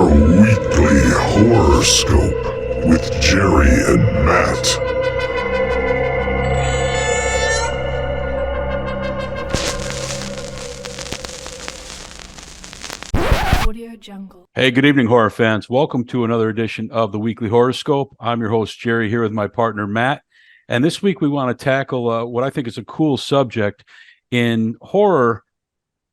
Your weekly horoscope with Jerry and Matt. Audio Jungle. Hey, good evening, horror fans. Welcome to another edition of the Weekly Horoscope. I'm your host, Jerry, here with my partner, Matt. And this week we want to tackle what I think is a cool subject. In horror,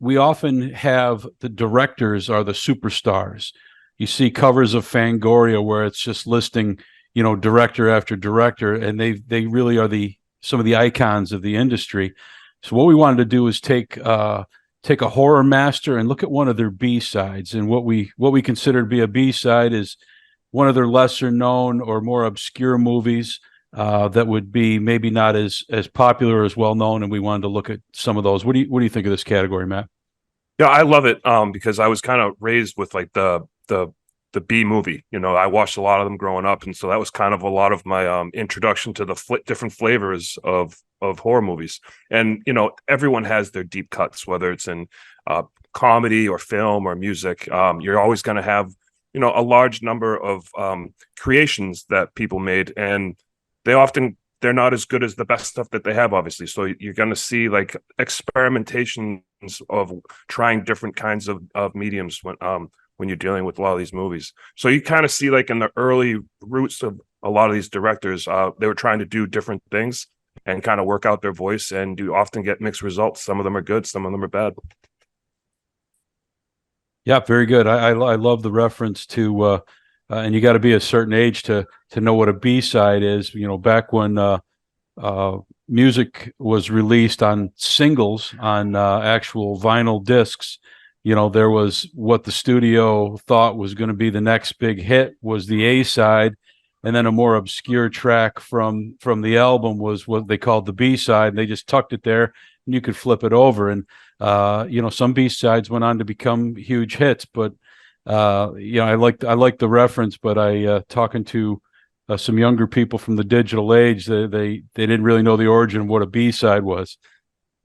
we often have the directors are the superstars. You see covers of Fangoria where it's just listing, director after director, and they really are some of the icons of the industry. So what we wanted to do is take a horror master and look at one of their B-sides. And what we consider to be a B-side is one of their lesser known or more obscure movies that would be maybe not as popular or as well known. And we wanted to look at some of those. What do you think of this category, Matt? Yeah, I love it because I was kind of raised with like the B movie. I watched a lot of them growing up, and so that was kind of a lot of my introduction to the different flavors of horror movies. And everyone has their deep cuts, whether it's in comedy or film or music. You're always going to have a large number of creations that people made, and they're not as good as the best stuff that they have, obviously. So you're going to see like experimentations of trying different kinds of mediums when you're dealing with a lot of these movies. So you kind of see like in the early roots of a lot of these directors, they were trying to do different things and kind of work out their voice, and you often get mixed results. Some of them are good, some of them are bad. Yeah, very good. I love the reference to and you got to be a certain age to know what a B-side is. Back when music was released on singles on actual vinyl discs, there was what the studio thought was going to be the next big hit was the A-side, and then a more obscure track from the album was what they called the B-side. They just tucked it there, and you could flip it over. And some B-sides went on to become huge hits, but I like the reference, but I talking to some younger people from the digital age, they didn't really know the origin of what a B-side was.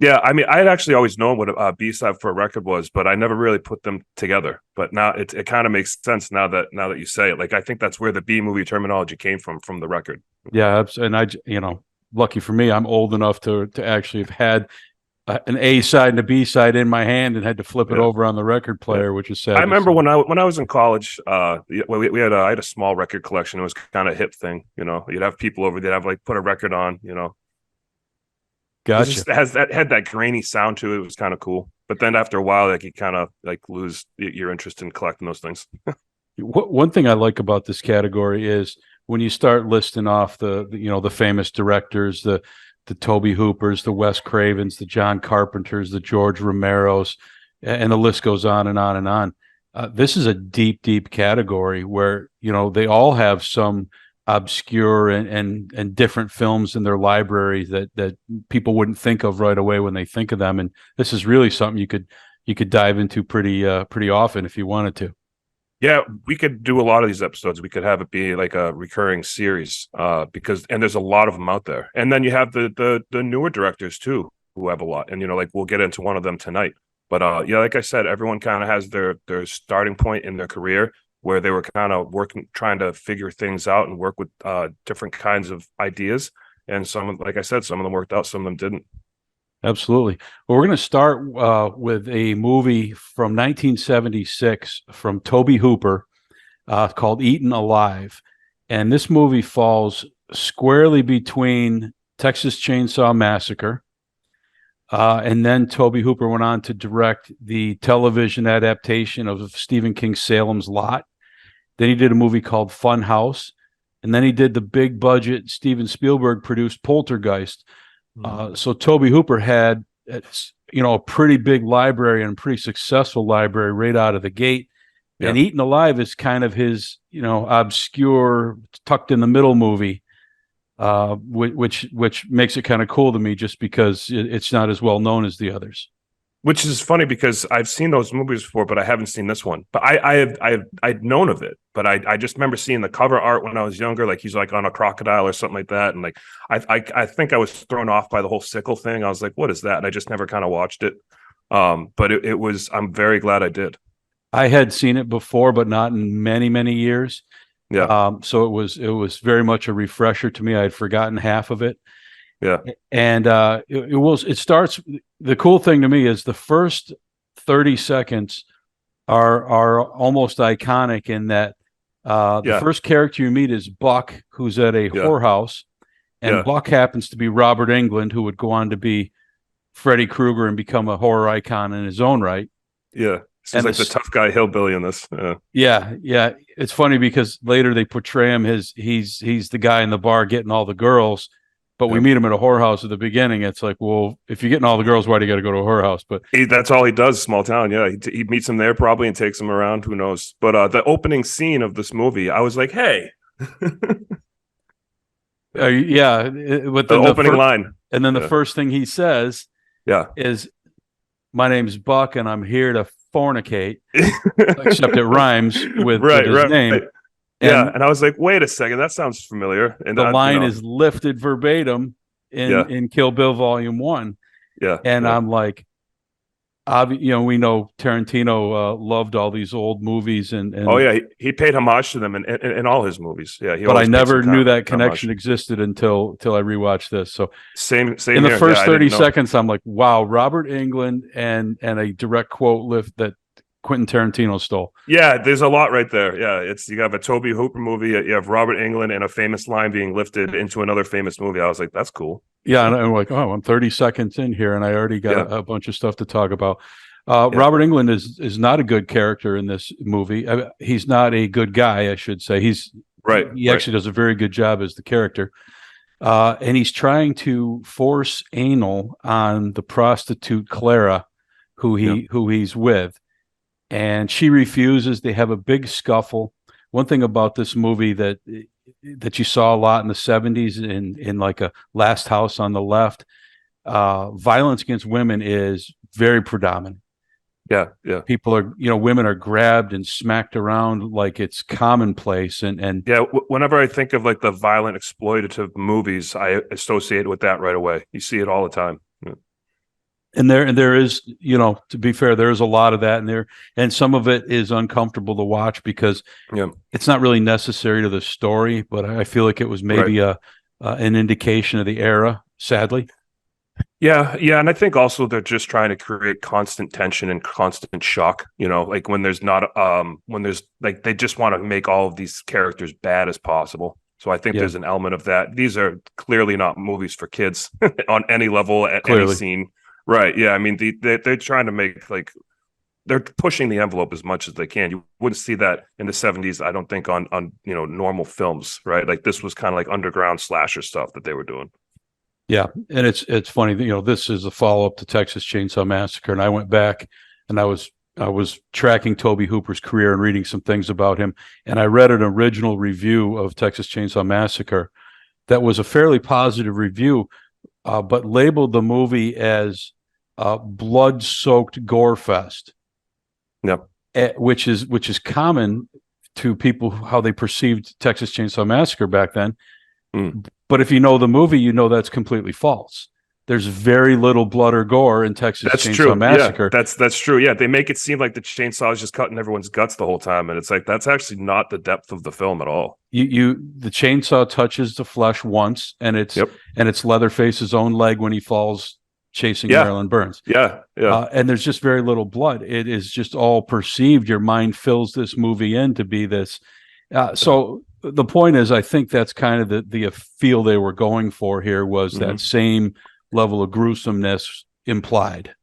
Yeah, I mean, I had actually always known what a B-side for a record was, but I never really put them together. But now it kind of makes sense now that you say it. Like, I think that's where the B movie terminology came from the record. Yeah, and lucky for me, I'm old enough to actually have had an A-side and a B-side in my hand and had to flip it over on the record player, which is sad. I remember when I was in college, we had I had a small record collection. It was kind of a hip thing, You'd have people over, they'd have like put a record on, Gotcha. It had that grainy sound to it. It was kind of cool. But then after a while, like you kind of like lose your interest in collecting those things. One thing I like about this category is when you start listing off the famous directors, the Tobe Hoopers, the Wes Cravens, the John Carpenters, the George Romeros, and the list goes on and on and on. This is a deep, deep category where, they all have some obscure and different films in their library that people wouldn't think of right away when they think of them. And this is really something you could dive into pretty often if you wanted to. Yeah, we could do a lot of these episodes. We could have it be like a recurring series because there's a lot of them out there. And then you have the newer directors too, who have a lot. And, like we'll get into one of them tonight. But like I said, everyone kind of has their starting point in their career where they were kind of trying to figure things out and work with different kinds of ideas. And like I said, some of them worked out, some of them didn't. Absolutely. Well, we're going to start with a movie from 1976 from Tobe Hooper called Eaten Alive. And this movie falls squarely between Texas Chainsaw Massacre. And then Tobe Hooper went on to direct the television adaptation of Stephen King's Salem's Lot. Then he did a movie called Fun House. And then he did the big budget Steven Spielberg produced Poltergeist. So Tobe Hooper had, a pretty big library and a pretty successful library right out of the gate. Yeah. And Eaten Alive is kind of his, obscure, tucked in the middle movie, which makes it kind of cool to me just because it's not as well known as the others. Which is funny because I've seen those movies before, but I haven't seen this one. But I'd known of it, but I just remember seeing the cover art when I was younger. Like he's like on a crocodile or something like that, and like I think I was thrown off by the whole sickle thing. I was like, what is that? And I just never kind of watched it. But it was. I'm very glad I did. I had seen it before, but not in many, many years. Yeah, So it was very much a refresher to me. I had forgotten half of it. yeah, And it starts. The cool thing to me is the first 30 seconds are almost iconic in that the yeah, first character you meet is Buck, who's at a yeah, whorehouse, and yeah, Buck happens to be Robert Englund, who would go on to be Freddy Krueger and become a horror icon in his own right. yeah. So he's And like the this, tough guy hillbilly in this. Yeah, yeah, it's funny because later they portray him he's the guy in the bar getting all the girls, but we yeah. meet him at a whorehouse at the beginning. It's like, well, if you're getting all the girls, why do you got to go to a whorehouse? But That's all he does. Small town. Yeah, he meets him there probably and takes him around. Who knows? But the opening scene of this movie, I was like, hey, yeah, but the then opening line. and then the Yeah, first thing he says yeah. is, "My name's Buck, and I'm here to fornicate." Except it rhymes with Right, his right, name, right. Yeah, and and I was like, wait a second, that sounds familiar. And the you line know, is lifted verbatim yeah, in Kill Bill Volume One, yeah, and yeah. I'm like, we know Tarantino loved all these old movies, Oh and yeah, he paid homage to them in all his movies. Yeah, he but I always makes some never kind knew of that homage. connection existed until I rewatched this. So Same in the here. Yeah, first I 30 didn't know. seconds, I'm like, wow, Robert Englund and a direct quote lift that Quentin Tarantino stole. Yeah, there's a lot right there. Yeah, it's you have a Tobe Hooper movie, you have Robert Englund and a famous line being lifted into another famous movie. I was like, that's cool. Yeah, and I'm like, oh, I'm 30 seconds in here, and I already got Yeah, a bunch of stuff to talk about. yeah, Robert Englund is not a good character in this movie. He's not a good guy, I should say. right, He right. actually does a very good job as the character, and he's trying to force anal on the prostitute Clara, Yeah, who he's with, and she refuses. They have a big scuffle. One thing about this movie that you saw a lot in the 70s in like a Last House on the Left, violence against women is very predominant. yeah, yeah. People are, women are grabbed and smacked around like it's commonplace, and Yeah, whenever I think of like the violent exploitative movies, I associate with that right away. You see it all the time. Yeah, there is, to be fair, there is a lot of that in there, and some of it is uncomfortable to watch because yeah, it's not really necessary to the story, but I feel like it was right. maybe a an indication of the era, sadly. Yeah, yeah, and I think also they're just trying to create constant tension and constant shock. Like when there's not, when there's like they just want to make all of these characters bad as possible. So I think Yeah, there's an element of that. These are clearly not movies for kids on any level at any clearly. scene. Right? Yeah, I mean they're trying to make like they're pushing the envelope as much as they can. You wouldn't see that in the 70s, I don't think on normal films, right? Like this was kind of like underground slasher stuff that they were doing. Yeah, and it's funny that this is a follow up to Texas Chainsaw Massacre, and I went back and I was tracking Tobe Hooper's career and reading some things about him, and I read an original review of Texas Chainsaw Massacre that was a fairly positive review, but labeled the movie as blood soaked gore fest, Yep. which is common to people how they perceived Texas Chainsaw Massacre back then. Mm. But if you know the movie, you know that's completely false. There's very little blood or gore in Texas That's Chainsaw true. Yeah, Massacre. that's true. Yeah, they make it seem like the chainsaw is just cutting everyone's guts the whole time, and it's like that's actually not the depth of the film at all. The chainsaw touches the flesh once, and Yep. it's Leatherface's own leg when he falls chasing Yeah. Marilyn Burns. Yeah. Yeah. And there's just very little blood. It is just all perceived. Your mind fills this movie in to be this. So the point is, I think that's kind of the feel they were going for here was Mm-hmm. that same level of gruesomeness implied.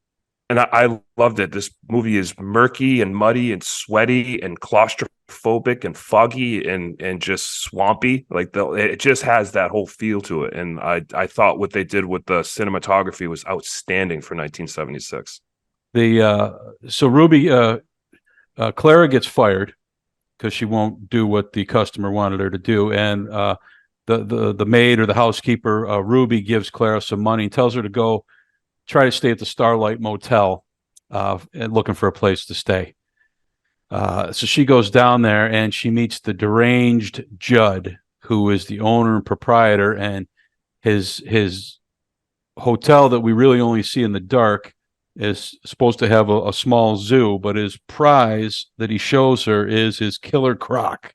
And I loved it. This movie is murky and muddy and sweaty and claustrophobic and foggy and just swampy. Like it just has that whole feel to it. And I thought what they did with the cinematography was outstanding for 1976. So Ruby Clara gets fired because she won't do what the customer wanted her to do, and the maid or the housekeeper Ruby gives Clara some money and tells her to go try to stay at the Starlight Motel, and looking for a place to stay. So she goes down there and she meets the deranged Judd, who is the owner and proprietor, and his hotel that we really only see in the dark is supposed to have a small zoo, but his prize that he shows her is his killer croc.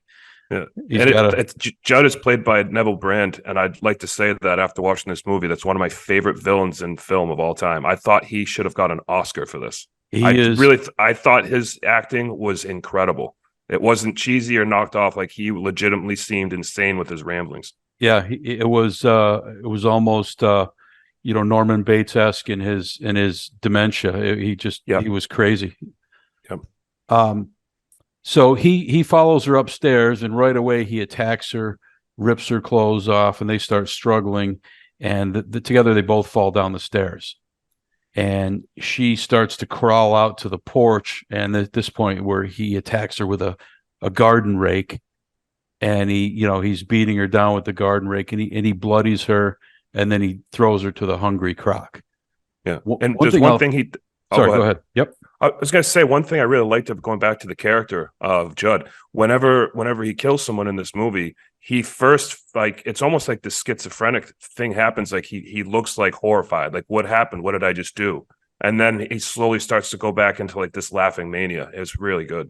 Yeah, He's and got a Judd is played by Neville Brand, and I'd like to say that after watching this movie, that's one of my favorite villains in film of all time. I thought he should have got an Oscar for this. I thought his acting was incredible. It wasn't cheesy or knocked off. Like, he legitimately seemed insane with his ramblings. Yeah, it was almost Norman Bates-esque in his dementia. He was crazy. Yep. So he follows her upstairs, and right away he attacks her, rips her clothes off, and they start struggling. And together they both fall down the stairs. And she starts to crawl out to the porch. And at this point, where he attacks her with a garden rake, and he's beating her down with the garden rake, and he bloodies her, and then he throws her to the hungry croc. Yeah, and there's one thing he. Sorry, go ahead. Yep. I was going to say one thing I really liked of going back to the character of Judd. Whenever he kills someone in this movie, he first, like, it's almost like this schizophrenic thing happens. Like, he looks like horrified. Like, what happened? What did I just do? And then he slowly starts to go back into like this laughing mania. It's really good.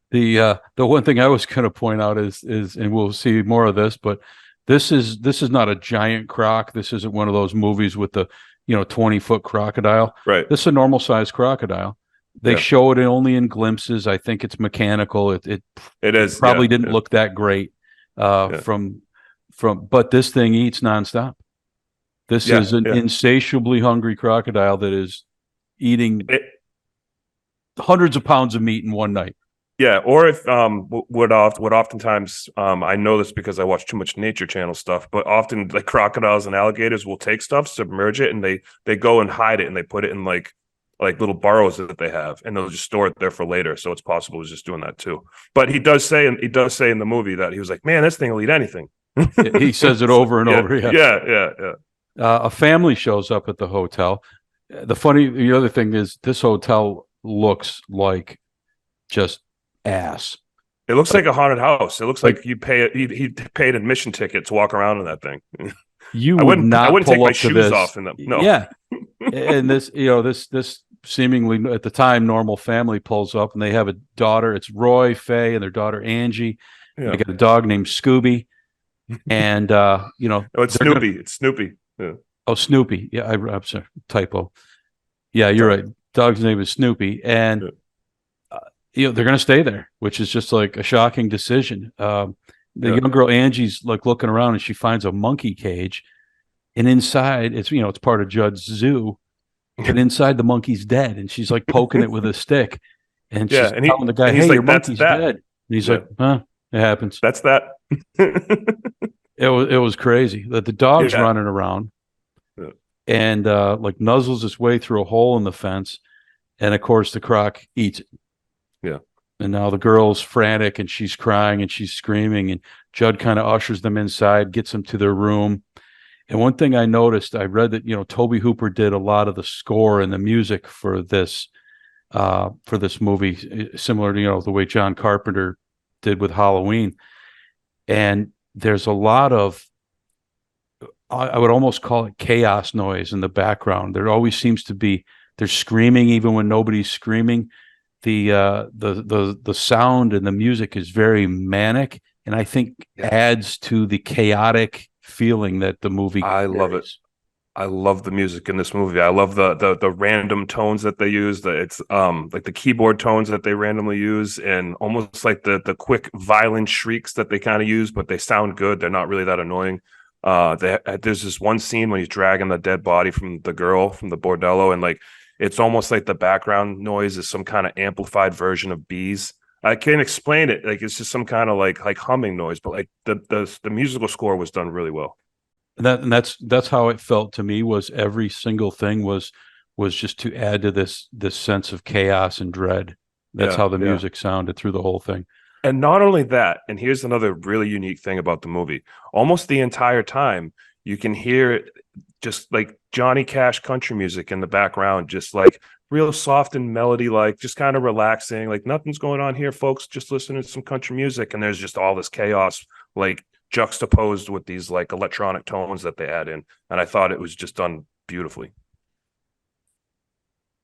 The one thing I was going to point out is, and we'll see more of this, but this is not a giant croc. This isn't one of those movies with the 20-foot crocodile. Right. This is a normal sized crocodile. They show it only in glimpses. I think it's mechanical. It is probably didn't look that great from, but this thing eats nonstop. This is an insatiably hungry crocodile that is eating hundreds of pounds of meat in one night. Yeah, or if would oftentimes I know this because I watch too much Nature Channel stuff, but often like crocodiles and alligators will take stuff, submerge it, and they go and hide it, and they put it in like little burrows that they have, and they'll just store it there for later. So it's possible he's just doing that too. But he does say in the movie that he was like, "Man, this thing will eat anything." He says it over and over. Yeah. A family shows up at the hotel. The other thing is, this hotel looks like just ass. It looks like a haunted house. It looks like he paid an admission ticket to walk around in that thing. I wouldn't take my shoes off in them. No. Yeah. And this seemingly at the time normal family pulls up, and they have a daughter. It's Roy, Faye, and their daughter Angie. Yeah. They got a dog named Scooby, and it's Snoopy. It's Snoopy. Yeah. Oh, Snoopy. Yeah, I'm sorry, typo. Yeah, you're right. Dog's name is Snoopy, and they're going to stay there, which is just like a shocking decision. The young girl Angie's like looking around, and she finds a monkey cage, and inside it's part of Judd's zoo, but inside the monkey's dead, and she's like poking it with a stick, and she's telling the guy, "Hey, your monkey's dead." And he's like, "Huh, it happens." That's that. It was crazy that the dog's running around, and like nuzzles his way through a hole in the fence, and of course the croc eats it. Yeah. And now the girl's frantic, and she's crying and she's screaming, and Judd kind of ushers them inside, gets them to their room. And one thing I noticed, I read that Tobe Hooper did a lot of the score and the music for this movie, similar to the way John Carpenter did with Halloween. And there's a lot of, I would almost call it chaos noise in the background. There always seems to be, they're screaming even when nobody's screaming. The sound and the music is very manic, and I think adds to the chaotic feeling that the movie carries. I love it. I love the music in this movie. I love the random tones that they use. It's like the keyboard tones that they randomly use, and almost like the quick violent shrieks that they kind of use, but they sound good. They're not really that annoying. There's this one scene when he's dragging the dead body from the girl from the bordello, and like it's almost like the background noise is some kind of amplified version of bees. I can't explain it. Like it's just some kind of like humming noise, but like the musical score was done really well. That's how it felt to me. Was every single thing was just to add to this sense of chaos and dread. That's how the music sounded through the whole thing. And not only that, and here's another really unique thing about the movie. Almost the entire time, you can hear just like Johnny Cash country music in the background, just like real soft and melody, like just kind of relaxing, like nothing's going on here, folks, just listening to some country music. And there's just all this chaos, like juxtaposed with these like electronic tones that they add in. And I thought it was just done beautifully.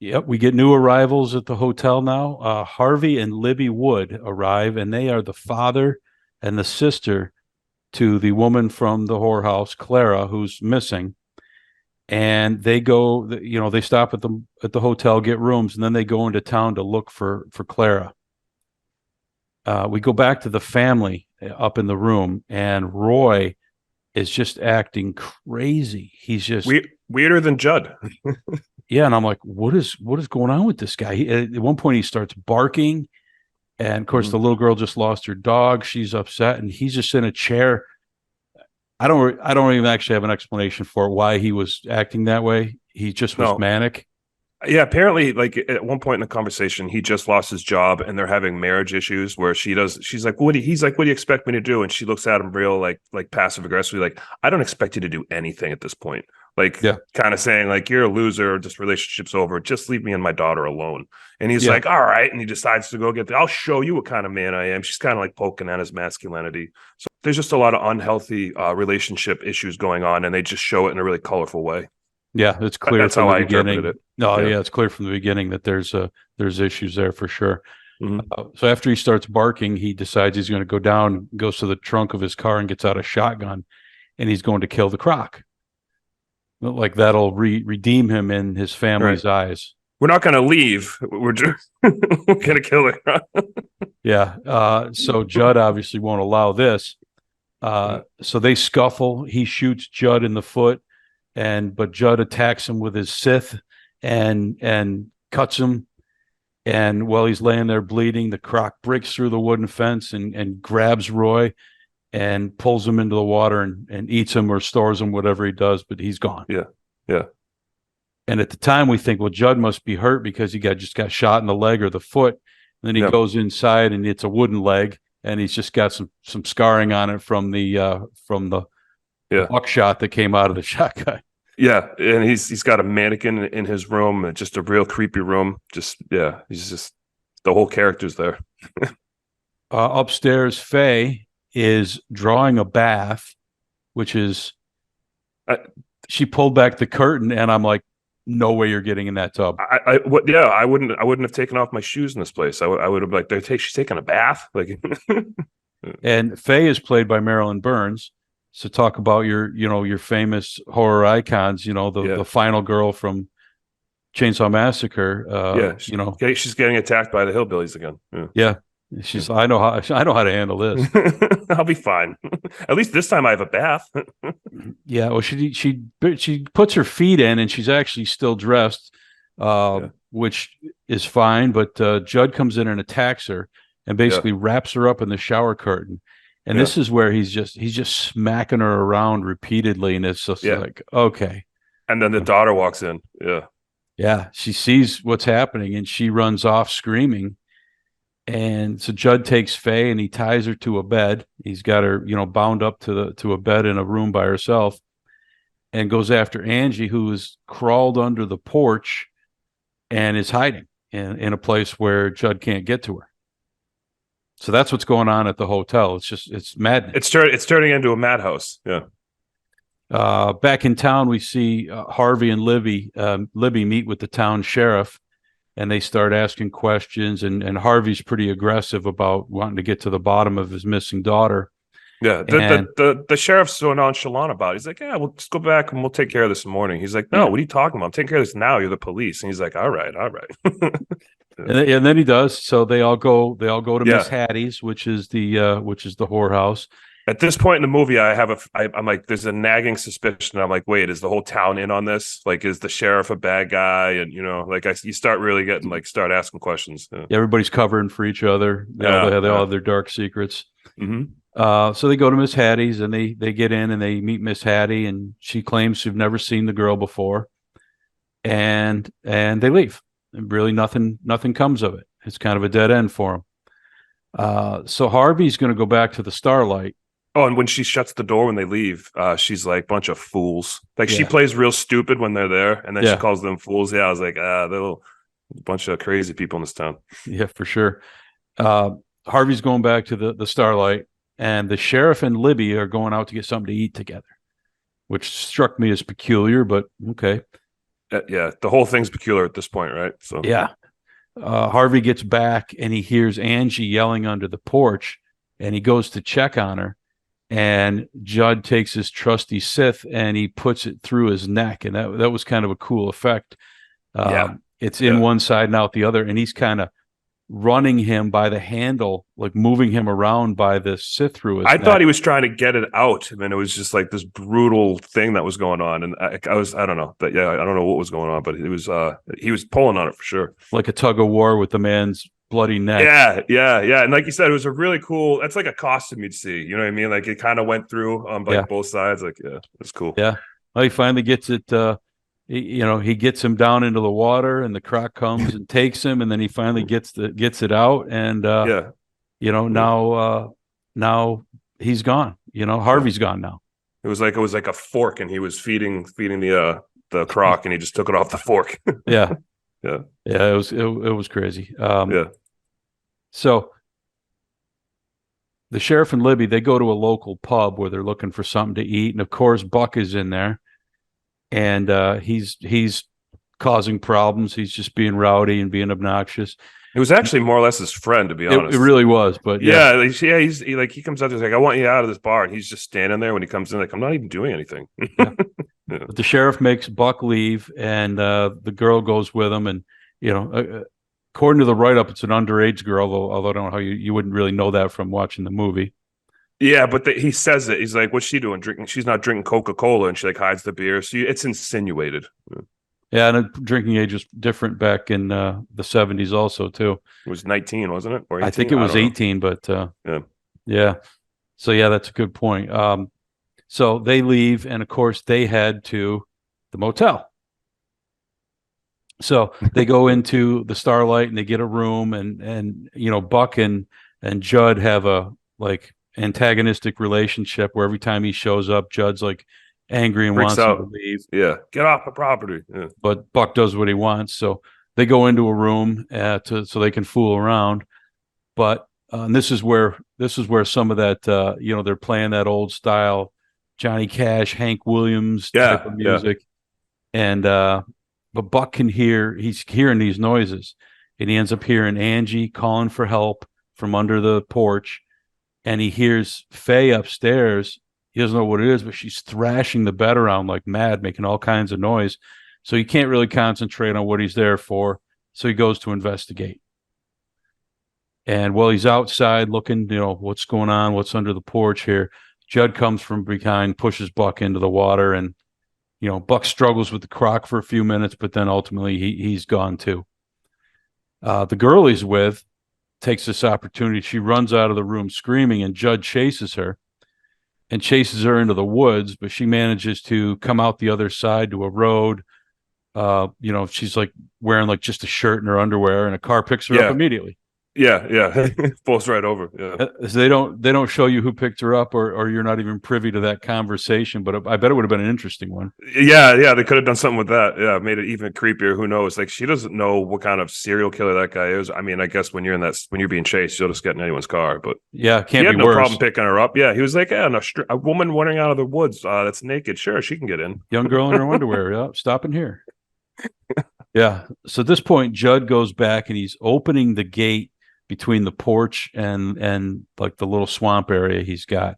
Yep, we get new arrivals at the hotel now. Harvey and Libby Wood arrive, and they are the father and the sister to the woman from the whorehouse, Clara, who's missing. And they go, they stop at the hotel, get rooms, and then they go into town to look for Clara. We go back to the family up in the room, and Roy is just acting crazy. He's just weirder than Judd. Yeah, and I'm like, what is going on with this guy? At one point, he starts barking, and of course, the little girl just lost her dog. She's upset, and he's just in a chair. I don't even actually have an explanation for why he was acting that way. He just was manic. Yeah, apparently, like at one point in the conversation, he just lost his job, and they're having marriage issues. Where she's like, he's like, what do you expect me to do? And she looks at him real like passive aggressively, like, I don't expect you to do anything at this point. Like, kind of saying like, you're a loser. This relationship's over. Just leave me and my daughter alone. And he's like, all right. And he decides to go I'll show you what kind of man I am. She's kind of like poking at his masculinity. So there's just a lot of unhealthy relationship issues going on, and they just show it in a really colorful way. Yeah, it's clear. That's how I interpreted it. No, yeah, it's clear from the beginning that there's issues there for sure. So after he starts barking, he decides he's going to go down, goes to the trunk of his car and gets out a shotgun, and he's going to kill the croc. Like that'll redeem him in his family's eyes. We're not going to leave. We're just we're going to kill it. Yeah. So Judd obviously won't allow this. So they scuffle. He shoots Judd in the foot, but Judd attacks him with his scythe and cuts him. And while he's laying there bleeding, the croc breaks through the wooden fence and grabs Roy and pulls him into the water and eats him or stores him, whatever he does, but he's gone. Yeah. And at the time we think, well, Judd must be hurt because he just got shot in the leg or the foot. And then he goes inside and it's a wooden leg, and he's just got some scarring on it from the buckshot that came out of the shotgun. Yeah, and he's got a mannequin in his room, just a real creepy room. He's just the whole character's there. Upstairs, Faye is drawing a bath, which is she pulled back the curtain, and I'm like, no way you're getting in that tub. I wouldn't have taken off my shoes in this place. I would have like, she's taking a bath, like. And Faye is played by Marilyn Burns. So talk about your famous horror icons, the final girl from Chainsaw Massacre. She's getting attacked by the hillbillies again. Yeah. She's I know how to handle this. I'll be fine. At least this time I have a bath. Yeah, well, she puts her feet in, and she's actually still dressed, which is fine. But Judd comes in and attacks her, and basically wraps her up in the shower curtain. And this is where he's just smacking her around repeatedly, and it's just like, okay. And then the daughter walks in. Yeah, she sees what's happening, and she runs off screaming. And so Judd takes Faye and he ties her to a bed. He's got her, bound up to a bed in a room by herself, and goes after Angie, who is crawled under the porch and is hiding in a place where Judd can't get to her. So that's what's going on at the hotel. It's madness. It's turning into a madhouse. Yeah. Back in town, we see Harvey and Libby meet with the town sheriff. And they start asking questions, and Harvey's pretty aggressive about wanting to get to the bottom of his missing daughter. Yeah, the sheriff's so nonchalant about it. He's like, yeah, we'll just go back and we'll take care of this in the morning. He's like, no, what are you talking about? I'm taking care of this now. You're the police. And he's like, all right. And then he does. So they all go to Miss Hattie's, which is the whorehouse. At this point in the movie, I'm like, there's a nagging suspicion. I'm like, wait, is the whole town in on this? Like, is the sheriff a bad guy? And you start really getting start asking questions. Yeah. Everybody's covering for each other. They all have their dark secrets. Mm-hmm. So they go to Miss Hattie's, and they get in and they meet Miss Hattie, and she claims she's never seen the girl before, and they leave. And really, nothing comes of it. It's kind of a dead end for them. So Harvey's going to go back to the Starlight. Oh, and when she shuts the door when they leave, she's like, bunch of fools. Like, she plays real stupid when they're there, and then she calls them fools. Yeah, I was like, they're a bunch of crazy people in this town. Yeah, for sure. Harvey's going back to the Starlight, and the sheriff and Libby are going out to get something to eat together, which struck me as peculiar, but okay. Yeah, the whole thing's peculiar at this point, right? So Yeah. Harvey gets back and he hears Angie yelling under the porch, and he goes to check on her. And Judd takes his trusty scythe and he puts it through his neck, and that was kind of a cool effect. yeah, It's in yeah. one side and out the other, and he's kind of running him by the handle, like moving him around by the scythe through his I neck. thought he was trying to get it out, and then it was just like this brutal thing that was going on, and I don't know that. Yeah, I don't know what was going on, but it was he was pulling on it for sure, like a tug of war with the man's bloody neck. Yeah, and like you said, it was a really cool. That's like a costume you'd see. You know what I mean? Like it kind of went through both sides. Like it's cool. Yeah, well, he finally gets it. He gets him down into the water, and the croc comes and takes him, and then he finally gets it out, and now he's gone. Harvey's gone now. It was like a fork, and he was feeding the croc, and he just took it off the fork. Yeah, yeah. It was crazy. Yeah. So the sheriff and Libby, they go to a local pub where they're looking for something to eat, and of course Buck is in there, and he's causing problems. He's just being rowdy and being obnoxious. It was actually more or less his friend, to be honest. It really was, but yeah, he comes up to like, I want you out of this bar, and he's just standing there when he comes in, like, I'm not even doing anything. Yeah. But the sheriff makes Buck leave, and the girl goes with him, and according to the write-up, it's an underage girl, although I don't know how you wouldn't really know that from watching the movie. Yeah, but he says it. He's like, what's she doing? Drinking? She's not drinking Coca-Cola, and she like hides the beer. So it's insinuated. Yeah, and the drinking age was different back in the 70s also, too. It was 19, wasn't it? Or 18? I think it was 18, but yeah. So, yeah, that's a good point. So they leave, and, of course, they head to the motel. So they go into the Starlight, and they get a room, and Buck and Judd have a, like, antagonistic relationship where every time he shows up, Judd's, like, angry and wants him to leave. Yeah, get off the property. Yeah. But Buck does what he wants, so they go into a room so they can fool around. But and this is where some of that they're playing that old style Johnny Cash, Hank Williams type of music, and but Buck he's hearing these noises, and he ends up hearing Angie calling for help from under the porch, and he hears Faye upstairs. He doesn't know what it is, but she's thrashing the bed around like mad, making all kinds of noise. So he can't really concentrate on what he's there for. So he goes to investigate. And while he's outside looking, what's going on, what's under the porch here, Judd comes from behind, pushes Buck into the water, and Buck struggles with the croc for a few minutes, but then ultimately he's gone too. The girl he's with takes this opportunity. She runs out of the room screaming, and Judd chases her into the woods, but she manages to come out the other side to a road. She's like wearing like just a shirt and her underwear, and a car picks her up immediately. Yeah. Pulls right over. Yeah. So they don't show you who picked her up, or you're not even privy to that conversation, but I bet it would have been an interesting one. Yeah, they could have done something with that. Yeah, made it even creepier. Who knows? Like, she doesn't know what kind of serial killer that guy is. I mean, I guess when you're being chased, you'll just get in anyone's car. But yeah, he had be no worse. problem picking her up. Yeah, he was like, a woman running out of the woods that's naked. Sure, she can get in. Young girl in her underwear. Yeah, stopping here. Yeah. So at this point, Judd goes back and he's opening the gate between the porch and like the little swamp area he's got,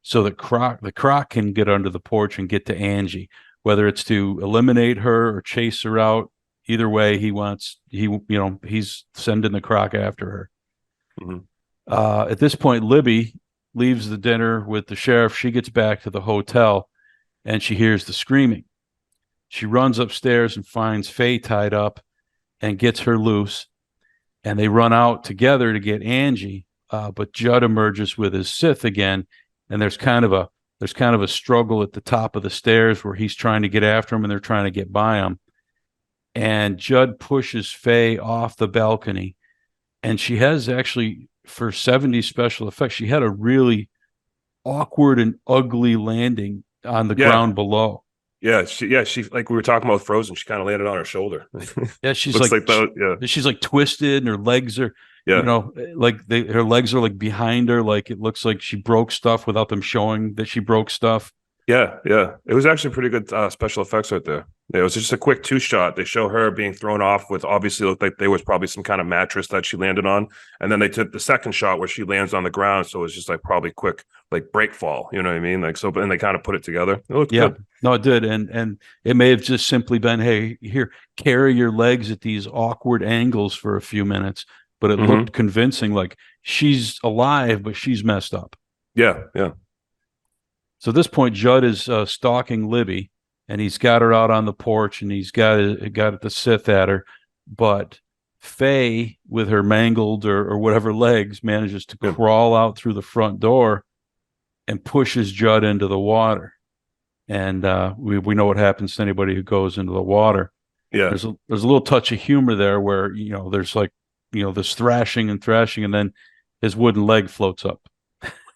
so the croc can get under the porch and get to Angie, whether it's to eliminate her or chase her out. Either way, he's sending the croc after her. Mm-hmm. At this point, Libby leaves the dinner with the sheriff. She gets back to the hotel and she hears the screaming. She runs upstairs and finds Faye tied up and gets her loose. And they run out together to get Angie, but Judd emerges with his scythe again, and there's kind of a struggle at the top of the stairs where he's trying to get after him and they're trying to get by him. And Judd pushes Faye off the balcony, and she has actually, for 70s special effects, she had a really awkward and ugly landing on the ground below. Yeah, she like we were talking about Frozen. She kind of landed on her shoulder. Yeah, she's she's like twisted, and her legs are, her legs are like behind her. Like it looks like she broke stuff without them showing that she broke stuff. Yeah, yeah. It was actually pretty good special effects right there. It was just a quick two shot. They show her being thrown off with obviously looked like there was probably some kind of mattress that she landed on. And then they took the second shot where she lands on the ground. So it was just like probably quick, like break fall. You know what I mean? Like so, and they kind of put it together. It looked Yeah, good. no, it did, and it may have just simply been, hey, here, carry your legs at these awkward angles for a few minutes, but it Hmm. looked convincing. Like she's alive, but she's messed up. Yeah, yeah. So at this point, Judd is stalking Libby, and he's got her out on the porch, and he's got it to Sith at her, but Faye, with her mangled or whatever legs, manages to Yeah. crawl out through the front door and pushes Judd into the water. And we know what happens to anybody who goes into the water. Yeah. There's a little touch of humor there where there's like this thrashing, and then his wooden leg floats up.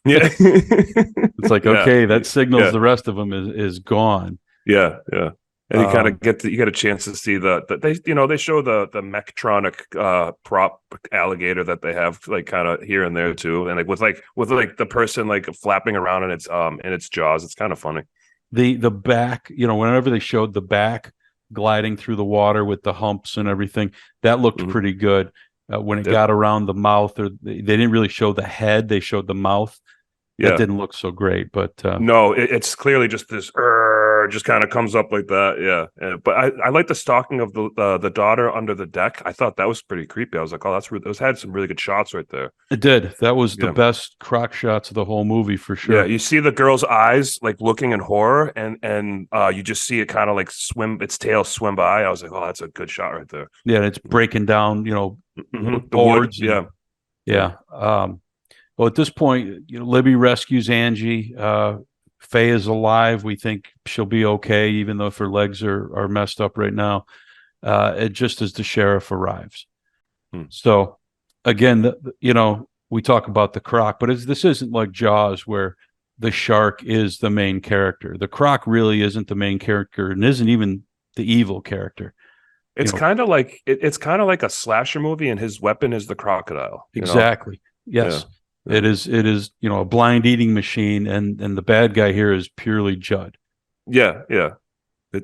Yeah. It's like, Yeah. okay, that signals Yeah. the rest of them is gone. Yeah, yeah. And you kind Um, of get a chance to see they show the Mechatronic prop alligator that they have like kind of here and there too, and with the person like flapping around in its jaws. It's kind of funny. the back, whenever they showed the back gliding through the water with the humps and everything, that looked Mhm. pretty good. When it Yeah. got around the mouth, or they didn't really show the head, they showed the mouth. That Yeah. didn't look so great, but No, it's clearly just this just kind of comes up like that. Yeah. But I like the stalking of the daughter under the deck. I thought that was pretty creepy. I was like, oh, those had some really good shots right there. it did. That was the Yeah. best croc shots of the whole movie for Yeah, sure. you see the girl's eyes like looking in horror, and you just see it kind of like its tail swim by. I was like, oh, that's a good shot right there. Yeah, and it's breaking down, Mhm. The wood, boards. yeah, Yeah. Well, at this point, Libby rescues Angie. Faye is alive. We think she'll be okay, even though if her legs are messed up right now. Just as the sheriff arrives. Hmm. So, again, we talk about the croc, but this isn't like Jaws where the shark is the main character. The croc really isn't the main character and isn't even the evil character. It's kind of like it's kind of like a slasher movie, and his weapon is the crocodile. Exactly. Yes. Yeah. It is, a blind eating machine, and the bad guy here is purely Judd. Yeah, yeah,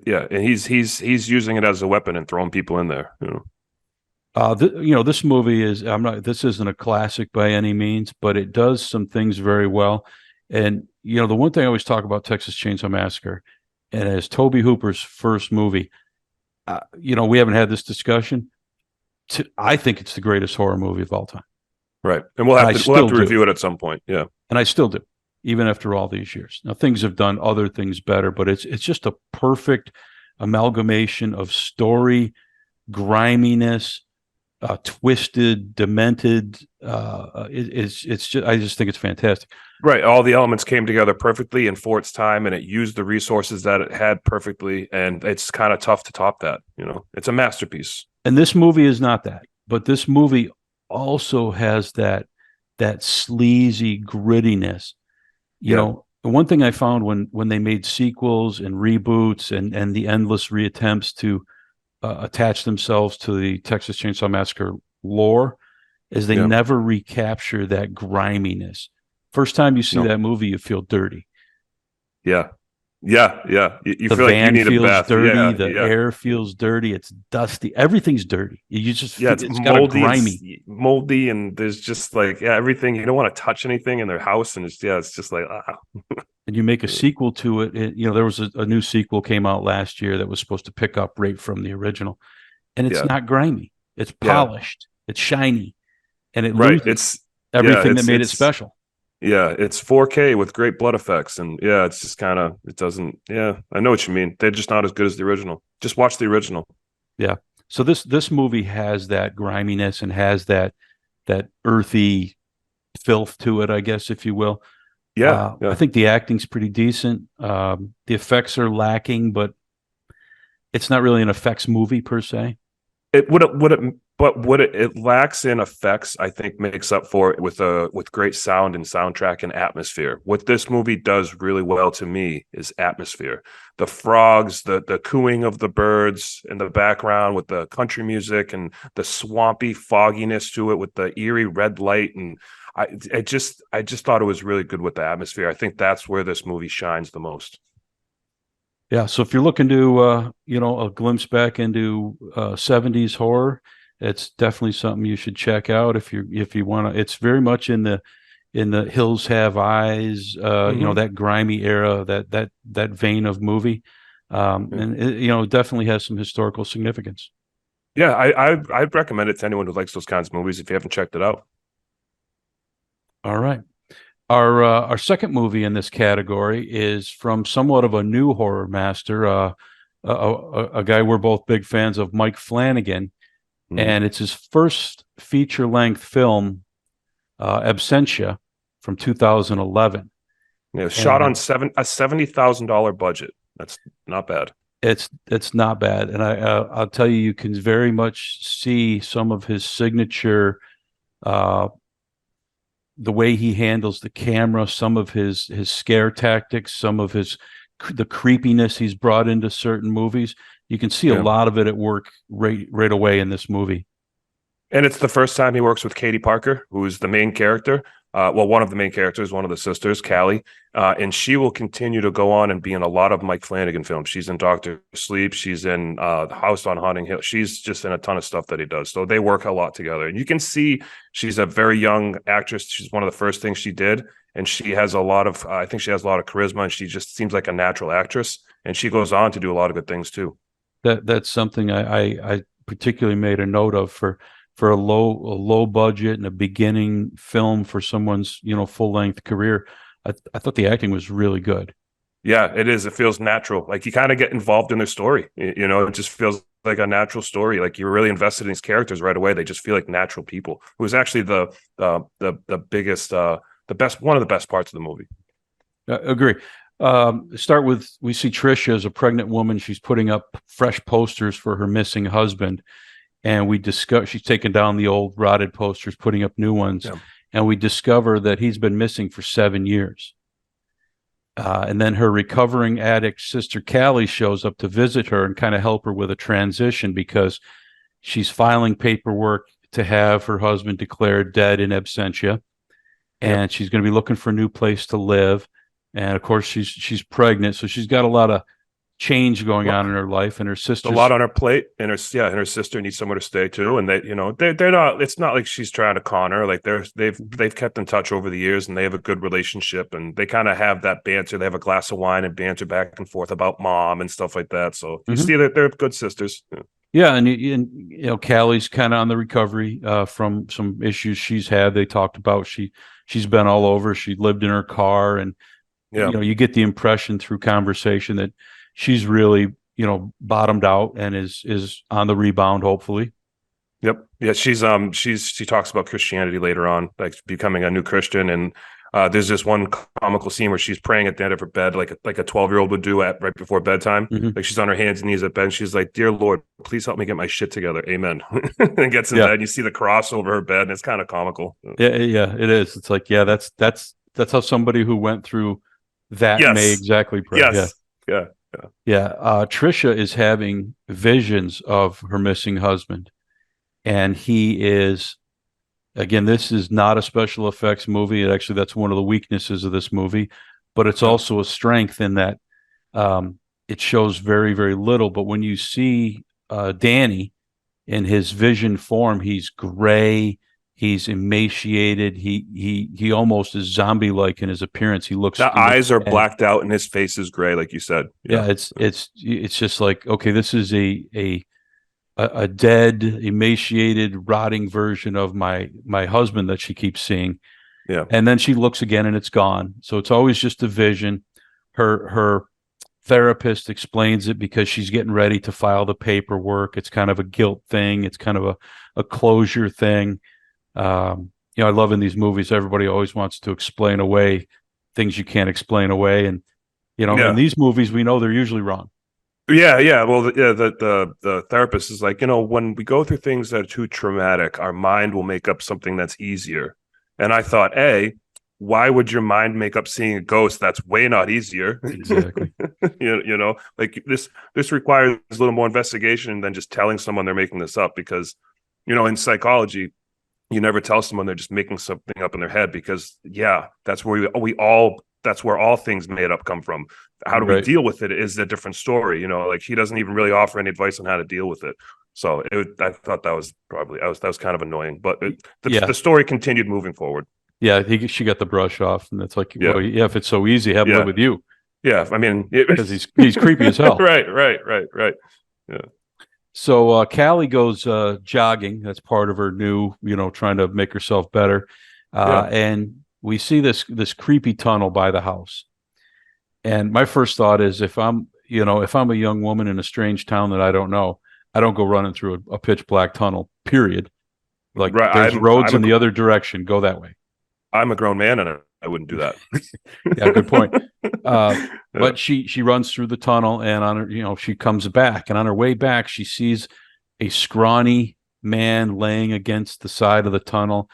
yeah, and he's using it as a weapon and throwing people in there. This movie is this isn't a classic by any means, but it does some things very well. And the one thing I always talk about Texas Chainsaw Massacre, and as Tobe Hooper's first movie, we haven't had this discussion. I think it's the greatest horror movie of all time. Right, and we'll have to review it at some point. Yeah, and I still do, even after all these years. Now things have done other things better, but it's just a perfect amalgamation of story, griminess, twisted, demented. It's just I just think it's fantastic. Right, all the elements came together perfectly and for its time, and it used the resources that it had perfectly, and it's kind of tough to top that. It's a masterpiece. And this movie is not that, but this movie also has that sleazy grittiness. The one thing I found when they made sequels and reboots and the endless reattempts to attach themselves to the Texas Chainsaw Massacre lore is they never recapture that griminess. First time you see that movie, you feel dirty. Yeah. Yeah, yeah. You The feel like you van need a feels bath. dirty. Yeah, The yeah. air feels dirty. It's dusty. Everything's dirty. You just Yeah, it's got a moldy, grimy. moldy, and there's just like everything. You don't want to touch anything in their house, and it's just like And you make a sequel to it. There was a new sequel came out last year that was supposed to pick up right from the original, and it's not grimy. It's polished. It's shiny, and it loses It's everything that made it special. Yeah, it's 4K with great blood effects, and it's just kind of it doesn't. Yeah, I know what you mean. They're just not as good as the original. Just watch the original. Yeah. So this movie has that griminess and has that earthy filth to it, I guess, if you will. Yeah. I think the acting's pretty decent. The effects are lacking, but it's not really an effects movie per se. What it lacks in effects, I think, makes up for it with great sound and soundtrack and atmosphere. What this movie does really well to me is atmosphere. The frogs, the cooing of the birds in the background with the country music and the swampy fogginess to it with the eerie red light, and I just thought it was really good with the atmosphere. I think that's where this movie shines the most. Yeah, so if you're looking to a glimpse back into 70s horror, it's definitely something you should check out if you want to. It's very much in the Hills Have Eyes, that grimy era, that vein of movie. And it definitely has some historical significance. Yeah, I'd recommend it to anyone who likes those kinds of movies if you haven't checked it out. All right. Our second movie in this category is from somewhat of a new horror master, a guy we're both big fans of, Mike Flanagan, and it's his first feature-length film, Absentia, from 2011. Yeah, shot on And a $70,000 budget. That's not bad. it's not bad, and I'll tell you, you can very much see some of his signature, uh, the way he handles the camera, some of his scare tactics, some of the creepiness he's brought into certain movies. You can see a Yeah. lot of it at work right away in this movie. And it's the first time he works with Katie Parker, who is the main character. Well, one of the main characters, one of the sisters, Callie. And she will continue to go on and be in a lot of Mike Flanagan films. She's in Doctor Sleep. She's in The House on Haunting Hill. She's just in a ton of stuff that he does. So they work a lot together. And you can see she's a very young actress. She's one of the first things she did. And she has a lot of, I think she has a lot of charisma, and she just seems like a natural actress. And she goes on to do a lot of good things too. That's something I particularly made a note of for a low budget and a beginning film for someone's full length career. I thought the acting was really good. Yeah, it is. It feels natural. Like you kind of get involved in their story. It just feels like a natural story. Like you're really invested in these characters right away. They just feel like natural people. It was actually the biggest, the best, one of the best parts of the movie. Agree. Start with, we see Trisha as a pregnant woman. She's putting up fresh posters for her missing husband, and we discover she's taking down the old rotted posters, putting up new ones. Yeah. And we discover that he's been missing for 7 years. And then her recovering addict sister Callie shows up to visit her and kind of help her with a transition, because she's filing paperwork to have her husband declared dead in absentia, and she's going to be looking for a new place to live. And of course, she's pregnant, so she's got a lot of change going on in her life, and her sister A lot on her plate, and her sister needs somewhere to stay too. And they're not. It's not like she's trying to con her. Like they've kept in touch over the years, and they have a good relationship, and they kind of have that banter. They have a glass of wine and banter back and forth about mom and stuff like that. So you see that they're good sisters. Yeah, and Callie's kind of on the recovery from some issues she's had. They talked about she's been all over. She lived in her car, and you get the impression through conversation that she's really bottomed out and is on the rebound, hopefully. Yep. Yeah, she talks about Christianity later on, like becoming a new Christian. And there's this one comical scene where she's praying at the end of her bed, like a 12-year-old would do right before bedtime. Like she's on her hands and knees at bed, and she's like, "Dear Lord, please help me get my shit together. Amen." And gets in bed, and you see the cross over her bed, and it's kind of comical. Yeah, it is. It's like, that's how somebody who went through that may exactly pray. Yes. Yeah. Trisha is having visions of her missing husband, and he is, again, this is not a special effects movie. Actually, that's one of the weaknesses of this movie, but it's also a strength in that it shows very, very little. But when you see Danny in his vision form, he's gray, he's emaciated, he almost is zombie-like in his appearance. He looks, the eyes are blacked out and his face is gray, like you said. Yeah, it's just like, okay, this is a dead, emaciated, rotting version of my husband that she keeps seeing. Yeah. And then she looks again and it's gone. So it's always just a vision. Her therapist explains it because she's getting ready to file the paperwork. It's kind of a guilt thing. It's kind of a closure thing. I love in these movies, everybody always wants to explain away things you can't explain away. And, in these movies, we know they're usually wrong. Yeah. Well, the therapist is like, when we go through things that are too traumatic, our mind will make up something that's easier. And I thought, why would your mind make up seeing a ghost? That's way not easier. Exactly. Like this requires a little more investigation than just telling someone they're making this up, because, in psychology, you never tell someone they're just making something up in their head, because that's where we all that's where all things made up come from. How do we Right. deal with it is a different story. You know, like he doesn't even really offer any advice on how to deal with it. So I thought that was kind of annoying, but Yeah. the story continued moving forward. Yeah, she got the brush off, and it's like, Yeah. well, yeah, if it's so easy, have him Yeah. live with you, Yeah, I mean, because he's creepy as hell. right. Yeah. So Callie goes jogging. That's part of her new, trying to make herself better. Yeah. And we see this creepy tunnel by the house. And my first thought is, if I'm a young woman in a strange town that I don't know, I don't go running through a pitch black tunnel. Period. Like, Right. there's roads in the other direction. Go that way. I'm a grown man, and I wouldn't do that. Yeah, good point. But she runs through the tunnel, and on her, she comes back, and on her way back, she sees a scrawny man laying against the side of the tunnel,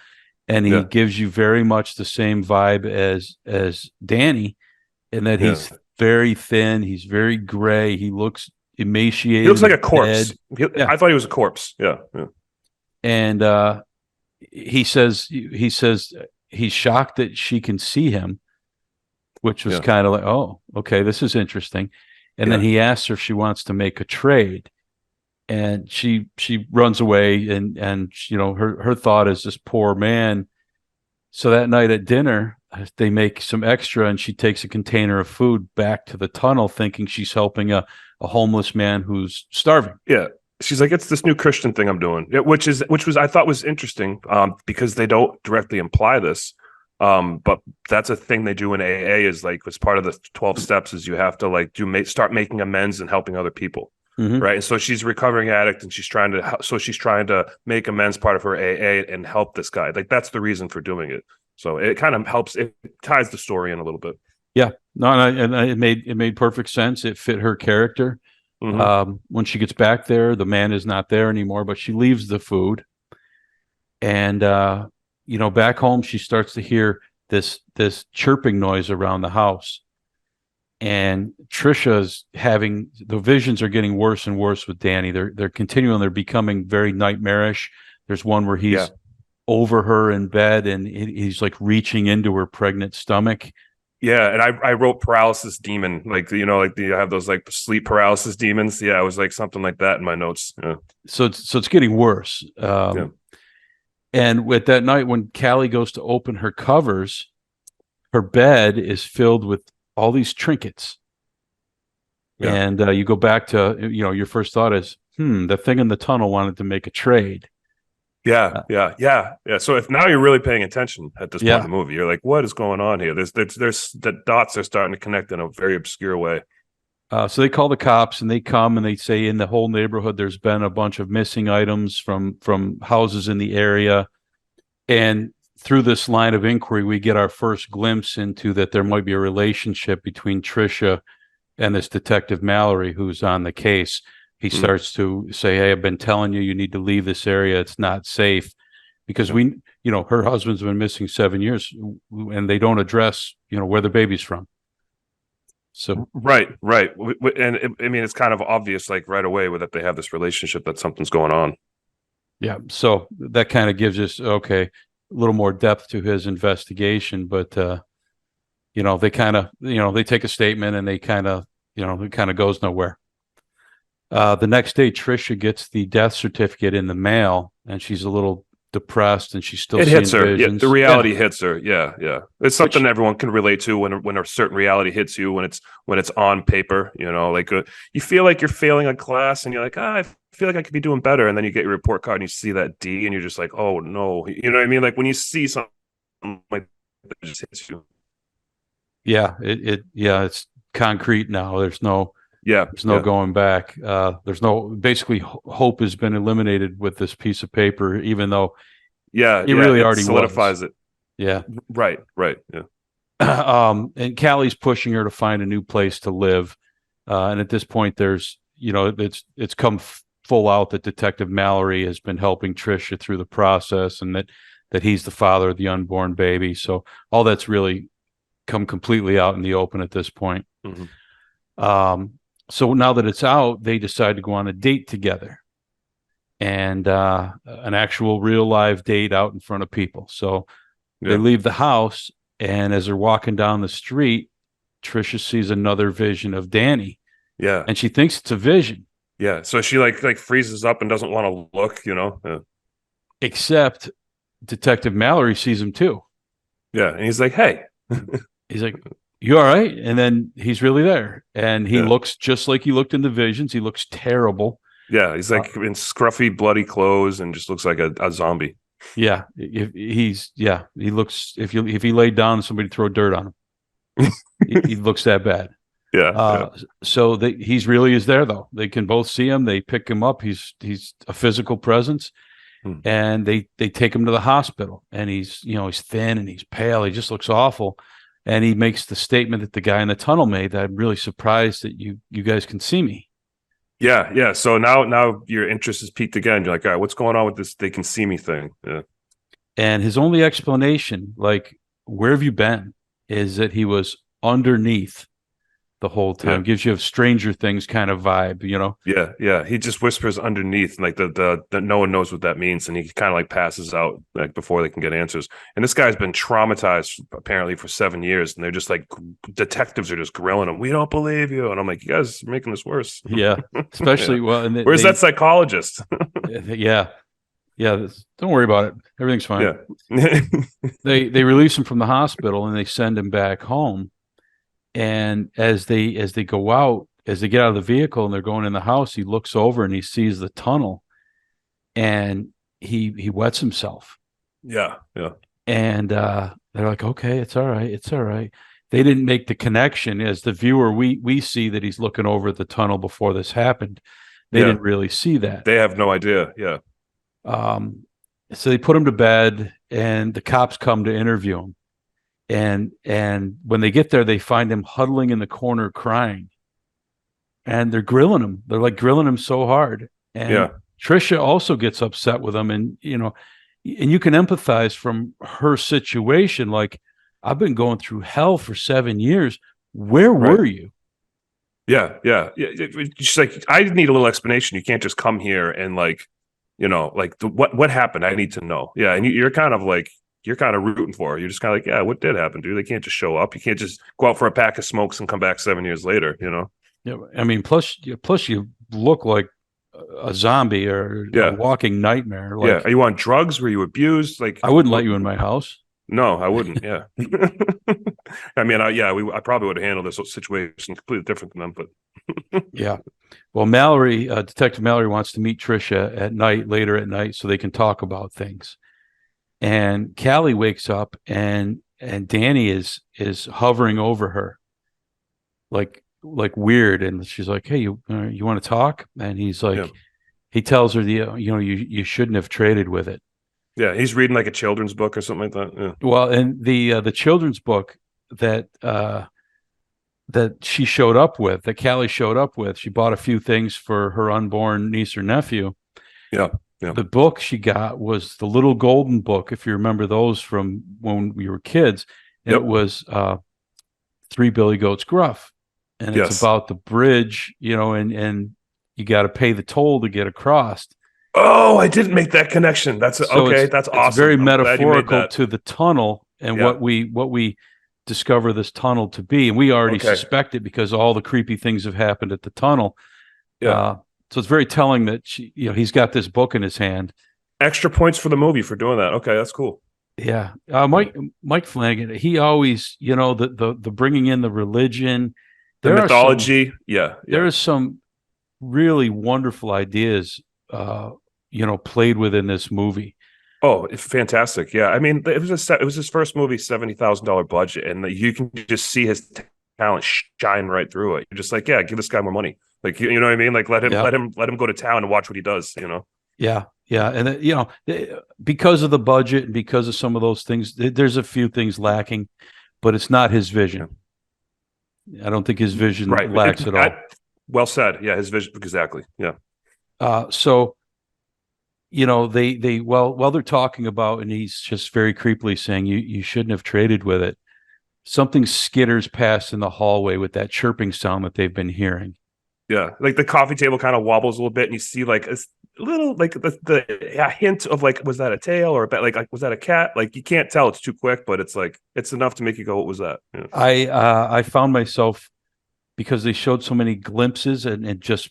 and he gives you very much the same vibe as Danny, in that he's very thin, he's very gray, he looks emaciated. He looks like a corpse. I thought he was a corpse. Yeah. And he says he's shocked that she can see him, which was kind of like, oh, okay, this is interesting. And then he asks her if she wants to make a trade, and she runs away, and her thought is, this poor man. So that night at dinner, they make some extra, and she takes a container of food back to the tunnel, thinking she's helping a homeless man who's starving. Yeah. She's like, it's this new Christian thing I'm doing, which was I thought was interesting, because they don't directly imply this. But that's a thing they do in AA, is like, as part of the 12 steps, is you have to like start making amends and helping other people. Mm-hmm. Right. And so she's a recovering addict, and she's trying to make amends, part of her AA, and help this guy. Like, that's the reason for doing it. So it kind of helps. It ties the story in a little bit. Yeah. No, and it made perfect sense. It fit her character. Mm-hmm. When she gets back there, the man is not there anymore, but she leaves the food. And, back home, she starts to hear this chirping noise around the house. And Trisha's the visions are getting worse and worse with Danny. They're continuing. They're becoming very nightmarish. There's one where he's over her in bed, and he's like reaching into her pregnant stomach. Yeah, and I wrote paralysis demon, like, you have those like sleep paralysis demons. Yeah, it was like something like that in my notes. Yeah. So it's getting worse. And with that night, when Callie goes to open her covers, her bed is filled with all these trinkets. Yeah. And you go back to, your first thought is, the thing in the tunnel wanted to make a trade. Yeah. So if now you're really paying attention at this point in the movie, you're like, what is going on here? There's the dots are starting to connect in a very obscure way. So they call the cops, and they come, and they say, in the whole neighborhood, there's been a bunch of missing items from houses in the area. And through this line of inquiry, we get our first glimpse into that there might be a relationship between Trisha and this detective Mallory, who's on the case. He starts to say, hey, I've been telling you need to leave this area. It's not safe, because her husband's been missing 7 years, and they don't address, where the baby's from. So right. And it's kind of obvious, like, right away, that they have this relationship, that something's going on. Yeah. So that kind of gives us, a little more depth to his investigation, but, they kind of, they take a statement, and they kind of, it kind of goes nowhere. The next day, Trisha gets the death certificate in the mail, and she's a little depressed, and she's still seeing hits her. visions. Yeah, the reality hits her. Yeah. It's something everyone can relate to when a certain reality hits you, when it's on paper. Like, you feel like you're failing a class, and you're like, I feel like I could be doing better, and then you get your report card, and you see that D, and you're just like, oh no, you know what I mean? Like, when you see something like that, it just hits you. Yeah, it's concrete now. There's no going back. There's basically hope has been eliminated with this piece of paper, even though it really already solidifies it. Yeah. Right. Yeah. And Callie's pushing her to find a new place to live. And at this point, there's, it's come full out that Detective Mallory has been helping Trisha through the process, and that he's the father of the unborn baby. So all that's really come completely out in the open at this point. Mm-hmm. So now that it's out, they decide to go on a date together, and an actual real live date out in front of people. So they leave the house, And as they're walking down the street, Trisha sees another vision of Danny, Yeah. and she thinks it's a vision. Yeah. So she like freezes up and doesn't want to look, Yeah. Except Detective Mallory sees him too. Yeah. And he's like, hey. He's like, you all right? And then he's really there. And he Yeah. looks just like he looked in the visions. He looks terrible. Yeah. He's like in scruffy, bloody clothes and just looks like a zombie. Yeah. He looks, if he laid down, somebody throw dirt on him. he looks that bad. Yeah. So he's really is there though. They can both see him. They pick him up. He's a physical presence. And they take him to the hospital, and he's thin and he's pale. He just looks awful. And he makes the statement that the guy in the tunnel made, that I'm really surprised that you guys can see me. Yeah. Yeah. So now your interest is piqued again. You're like, all right, what's going on with this they can see me thing? Yeah. And his only explanation, like, where have you been, is that he was underneath the whole time. Yeah. Gives you a Stranger Things kind of vibe, Yeah, yeah. He just whispers underneath, like the no one knows what that means, and he kind of like passes out like before they can get answers. And this guy's been traumatized apparently for 7 years, and they're just like detectives are just grilling him. We don't believe you, and I'm like, you guys are making this worse. Yeah, especially Yeah. well. And Where's that psychologist? Yeah, don't worry about it. Everything's fine. Yeah. They release him from the hospital and they send him back home. And as they go out, as they get out of the vehicle and they're going in the house, he looks over and he sees the tunnel, and he wets himself. Yeah, yeah. And they're like, okay, it's all right, it's all right. They didn't make the connection. As the viewer, we see that he's looking over the tunnel before this happened. They didn't really see that. They have no idea. Yeah. So they put him to bed, and the cops come to interview him. And when they get there, they find him huddling in the corner crying. And they're grilling him. They're like grilling him so hard. And Trisha also gets upset with him. And, and you can empathize from her situation. Like, I've been going through hell for 7 years. Where were you? Yeah. She's like, I need a little explanation. You can't just come here and like, what happened? I need to know. Yeah. And you're kind of rooting for her. You're just kind of like, yeah, what did happen, dude? They can't just show up. You can't just go out for a pack of smokes and come back 7 years later, Yeah, I mean, plus you look like a zombie or a walking nightmare. Like, yeah, are you on drugs? Were you abused? Like, I wouldn't let you in my house. No, I wouldn't. Yeah, I mean, I probably would have handled this situation completely different than them, but yeah. Well, Mallory, Detective Mallory, wants to meet Trisha later at night, so they can talk about things. And Callie wakes up, and Danny is hovering over her, like weird, and she's like, "Hey, you want to talk?" And he's like, he tells her you shouldn't have traded with it. Yeah, he's reading like a children's book or something like that. Yeah. Well, and the children's book that she showed up with, that Callie showed up with, she bought a few things for her unborn niece or nephew. Yeah. The book she got was the Little Golden Book, if you remember those from when we were kids. And it was Three Billy Goats Gruff. And it's about the bridge, and you got to pay the toll to get across. Oh, I didn't make that connection. That's okay. That's awesome. It's very metaphorical to the tunnel and what we discover this tunnel to be. And we already suspect it because all the creepy things have happened at the tunnel. Yeah. So it's very telling that he's got this book in his hand. Extra points for the movie for doing that. Okay, that's cool. Yeah, Mike Flannagan. He always, the bringing in the religion, the mythology. There is some really wonderful ideas, played within this movie. Oh, it's fantastic! Yeah, I mean, it was his first movie, $70,000 budget, and you can just see his talent shine right through it. You're just like, yeah, give this guy more money. Like, you know what I mean? Like, let him go to town and watch what he does. Yeah, and because of the budget and because of some of those things, there's a few things lacking, but it's not his vision. I don't think his vision lacks at all. Well said. Yeah, his vision exactly. Yeah. So, while they're talking about, and he's just very creepily saying, "You shouldn't have traded with it." Something skitters past in the hallway with that chirping sound that they've been hearing. Yeah, like the coffee table kind of wobbles a little bit, and you see like a little like a hint of like, was that a tail or a bat? Like was that a cat? Like you can't tell; it's too quick, but it's like it's enough to make you go, "What was that?" Yeah. I found myself, because they showed so many glimpses and just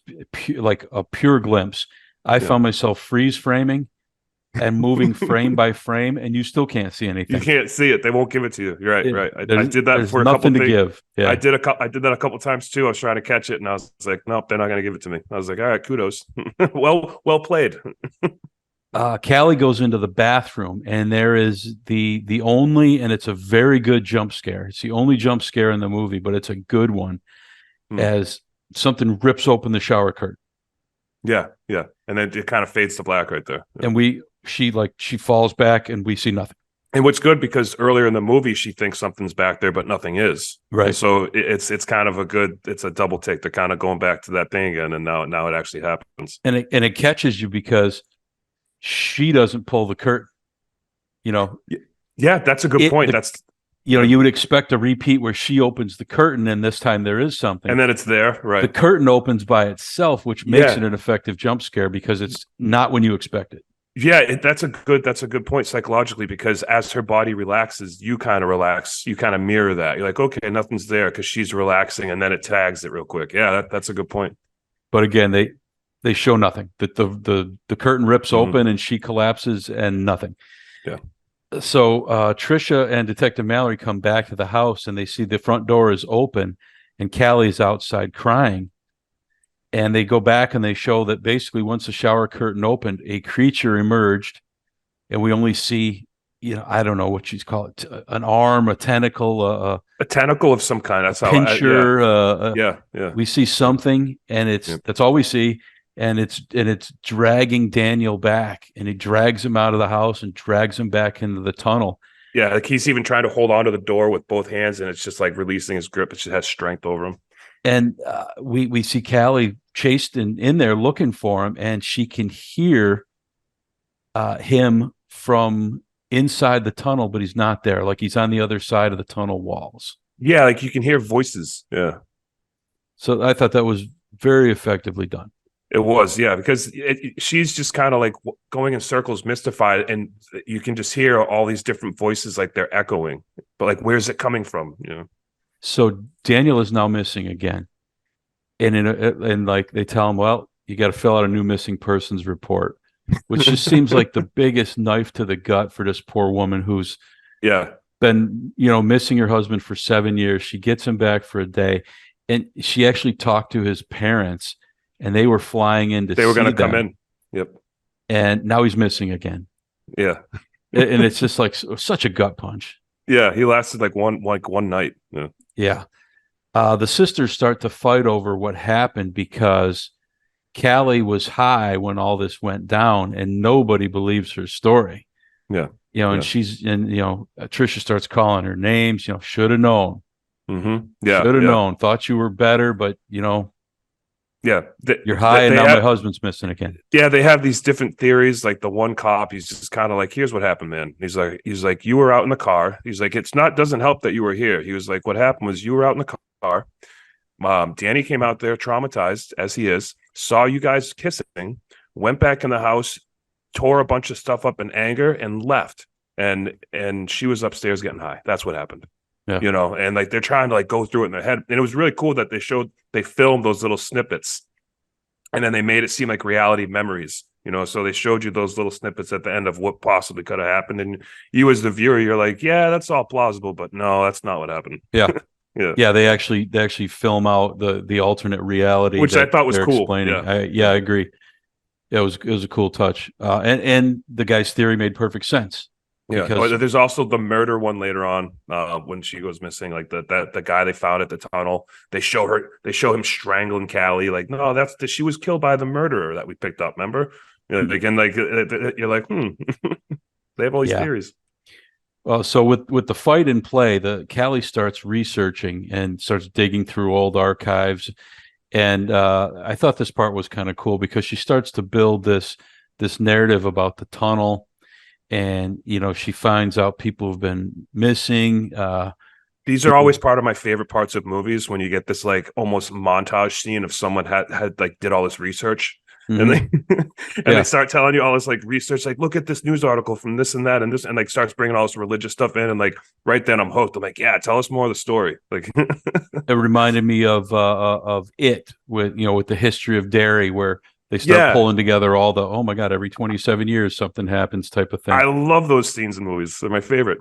like a pure glimpse. I Yeah. found myself freeze framing and moving frame by frame, and you still can't see You anything. can't see it; they won't give it to you. You're right, right. I did that There's for a couple nothing to things. give. Yeah. I did that a couple times too. I was trying to catch it, and I was like, "Nope, they're not going to give it to me." I was like, "All right, kudos, well played." Callie goes into the bathroom, and there is the only, and it's a very good jump scare. It's the only jump scare in the movie, but it's a good one. Hmm. As something rips open the shower curtain, Yeah, yeah, and then it kind of fades to black right there. Yeah. and she falls back, and we see nothing. And what's good, because earlier in the movie she thinks something's back there, but nothing is. Right. And so it's kind of it's a double take. They're kind of going back to that thing again, and now it actually happens. And it catches you because she doesn't pull the curtain. You know, Yeah, that's a good point. That's you would expect a repeat where she opens the curtain, and this time there is something. and then it's there, right? The curtain opens by itself, which makes it an effective jump scare because it's not when you expect it. Yeah, that's a good point psychologically, because as her body relaxes, you kind of relax. You kind of mirror that. You're like, okay, nothing's there because she's relaxing, and then it tags it real quick. Yeah, that's a good point. But again, they show nothing. That the curtain rips open and she collapses and nothing. Yeah. So Trisha and Detective Mallory come back to the house, and they see the front door is open and Callie's outside crying. And they go back and they show that basically once the shower curtain opened, a creature emerged, and we only see, I don't know what she's called, an arm, a tentacle, A tentacle of some kind. That's how. pincher. Yeah. We see something, and that's all we see. And it's dragging Daniel back, and he drags him out of the house and drags him back into the tunnel. Yeah, like he's even trying to hold on to the door with both hands, and it's just like releasing his grip. It just has strength over him. And we see Callie chased in there looking for him, and she can hear him from inside the tunnel, but he's not there. Like he's on the other side of the tunnel walls. Yeah, like you can hear voices. Yeah. So I thought that was very effectively done. It was, yeah, because she's just kind of like going in circles, mystified, and you can just hear all these different voices, like they're echoing. But like, where's it coming from? So Daniel is now missing again, and like they tell him, well, you got to fill out a new missing persons report, which just seems like the biggest knife to the gut for this poor woman who's been missing her husband for 7 years. She gets him back for a day, and she actually talked to his parents. And they were flying in to see them. They were going to come in. Yep. And now he's missing again. Yeah. And it's just like such a gut punch. Yeah. He lasted like one night. Yeah. The sisters start to fight over what happened because Callie was high when all this went down, and nobody believes her story. Yeah. And Trisha starts calling her names, should have known. Mm-hmm. Yeah. Should have known. Thought you were better, but yeah, you're high, and now my husband's missing again. Yeah, they have these different theories. Like the one cop, he's just kind of like, "Here's what happened, man." He's like, "You were out in the car." He's like, doesn't help that you were here." He was like, "What happened was you were out in the car. Danny came out there, traumatized as he is, saw you guys kissing, went back in the house, tore a bunch of stuff up in anger, and left. And she was upstairs getting high. That's what happened." Yeah. And like they're trying to like go through it in their head. And it was really cool that they filmed those little snippets, and then they made it seem like reality memories, so they showed you those little snippets at the end of what possibly could have happened. And you as the viewer, you're like, yeah, that's all plausible, but no, that's not what happened. Yeah. Yeah. Yeah. They actually film out the alternate reality, which I thought was cool. Explaining. I agree. It was a cool touch. And the guy's theory made perfect sense. Yeah, there's also the murder one later on when she goes missing. Like the guy they found at the tunnel, they show him strangling Callie. Like, no, she was killed by the murderer that we picked up. Remember? Again, like you're like, they have all these theories. Well, so with the fight in play, Callie starts researching and starts digging through old archives, and I thought this part was kind of cool because she starts to build this narrative about the tunnel. And, she finds out people have been missing. These are always part of my favorite parts of movies when you get this like almost montage scene of someone had like did all this research and they they start telling you all this like research, like look at this news article from this and that and this, and like starts bringing all this religious stuff in, and like right then I'm hooked. I'm like, yeah, tell us more of the story. Like It reminded me of It, with with the history of dairy, where they start pulling together all the, oh my God, every 27 years something happens type of thing. I love those scenes in movies. They're my favorite.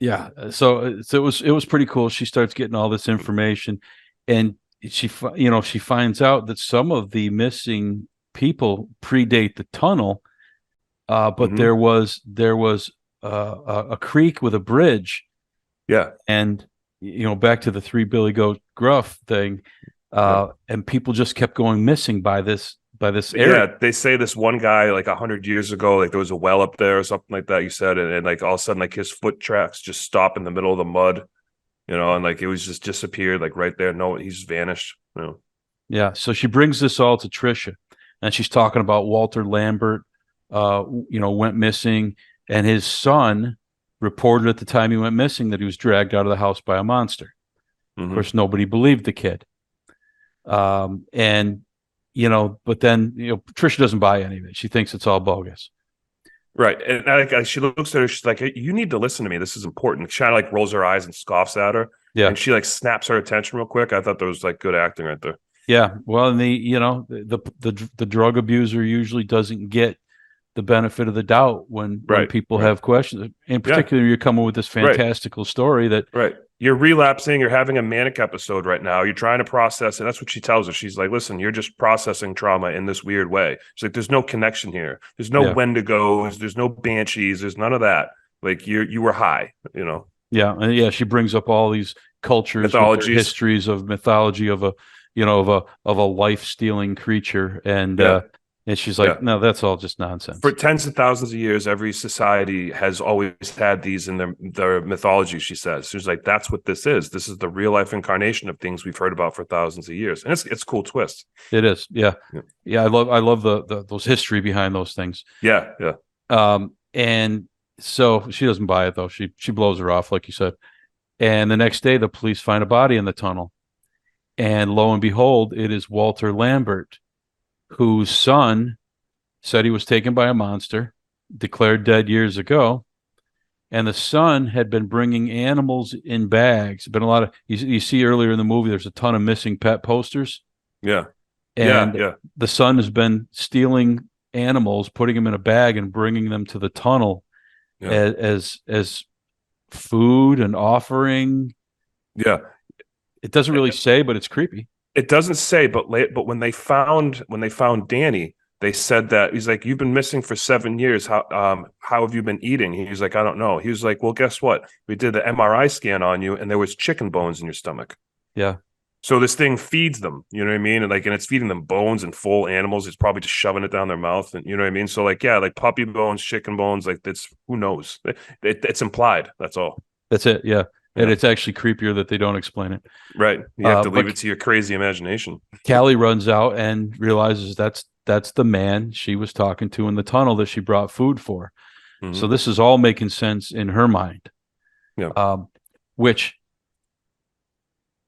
Yeah. So it was pretty cool. She starts getting all this information, and she finds out that some of the missing people predate the tunnel, but there was a creek with a bridge. Yeah. And back to the Three Billy Goat Gruff thing, and people just kept going missing by this area. Yeah, they say this one guy like 100 years ago, like there was a well up there or something like that. You said, and like all of a sudden, like his foot tracks just stop in the middle of the mud, and like it was just disappeared, like right there. No, he's vanished. Yeah. So she brings this all to Trisha, and she's talking about Walter Lambert, went missing, and his son reported at the time he went missing that he was dragged out of the house by a monster. Of course, nobody believed the kid. But then, Trisha doesn't buy any of it. She thinks it's all bogus. Right. And she looks at her, she's like, you need to listen to me. This is important. She kind of like rolls her eyes and scoffs at her. Yeah. And she like snaps her attention real quick. I thought that was like good acting right there. Yeah. Well, and the drug abuser usually doesn't get the benefit of the doubt when people have questions. In particular, you're coming with this fantastical story that you're relapsing, you're having a manic episode right now, you're trying to process it. That's what she tells her. She's like, listen, you're just processing trauma in this weird way. She's like, there's no connection here. There's no Wendigos, there's no banshees, there's none of that. Like you were high, Yeah. And she brings up all these cultures, histories of mythology of a life-stealing creature. And she's like, no, that's all just nonsense. For tens of thousands of years, every society has always had these in their mythology, she says. She's like, that's what this is. This is the real life incarnation of things we've heard about for thousands of years. And it's a cool twist. It is. Yeah. I love those history behind those things. Yeah. And so she doesn't buy it, though. She blows her off, like you said. And the next day, the police find a body in the tunnel. And lo and behold, it is Walter Lambert, whose son said he was taken by a monster, declared dead years ago. And the son had been bringing animals in bags. Been a lot of, you see earlier in the movie, there's a ton of missing pet posters. Yeah. And the son has been stealing animals, putting them in a bag and bringing them to the tunnel as food and offering. Yeah. It doesn't really say, but it's creepy. It doesn't say, but when they found Danny, they said that he's like, you've been missing for 7 years. How have you been eating? He's like, I don't know. He was like, well, guess what? We did the MRI scan on you, and there was chicken bones in your stomach. Yeah. So this thing feeds them, you know what I mean? And it's feeding them bones and full animals. It's probably just shoving it down their mouth, and you know what I mean? So like puppy bones, chicken bones, like that's, who knows? It's implied. That's all. That's it. Yeah. And it's actually creepier that they don't explain it. Right. You have to leave it to your crazy imagination. Callie runs out and realizes that's the man she was talking to in the tunnel that she brought food for. Mm-hmm. So this is all making sense in her mind. Yeah. Which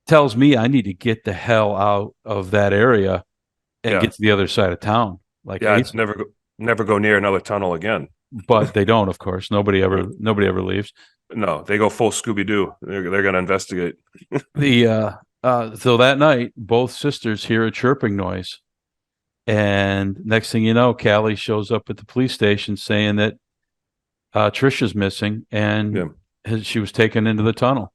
tells me I need to get the hell out of that area and get to the other side of town. Like, it's never go near another tunnel again. But they don't, of course. Nobody ever leaves. No, they go full Scooby-Doo. They're going to investigate. So that night, both sisters hear a chirping noise. And next thing you know, Callie shows up at the police station saying that Trisha's missing and she was taken into the tunnel.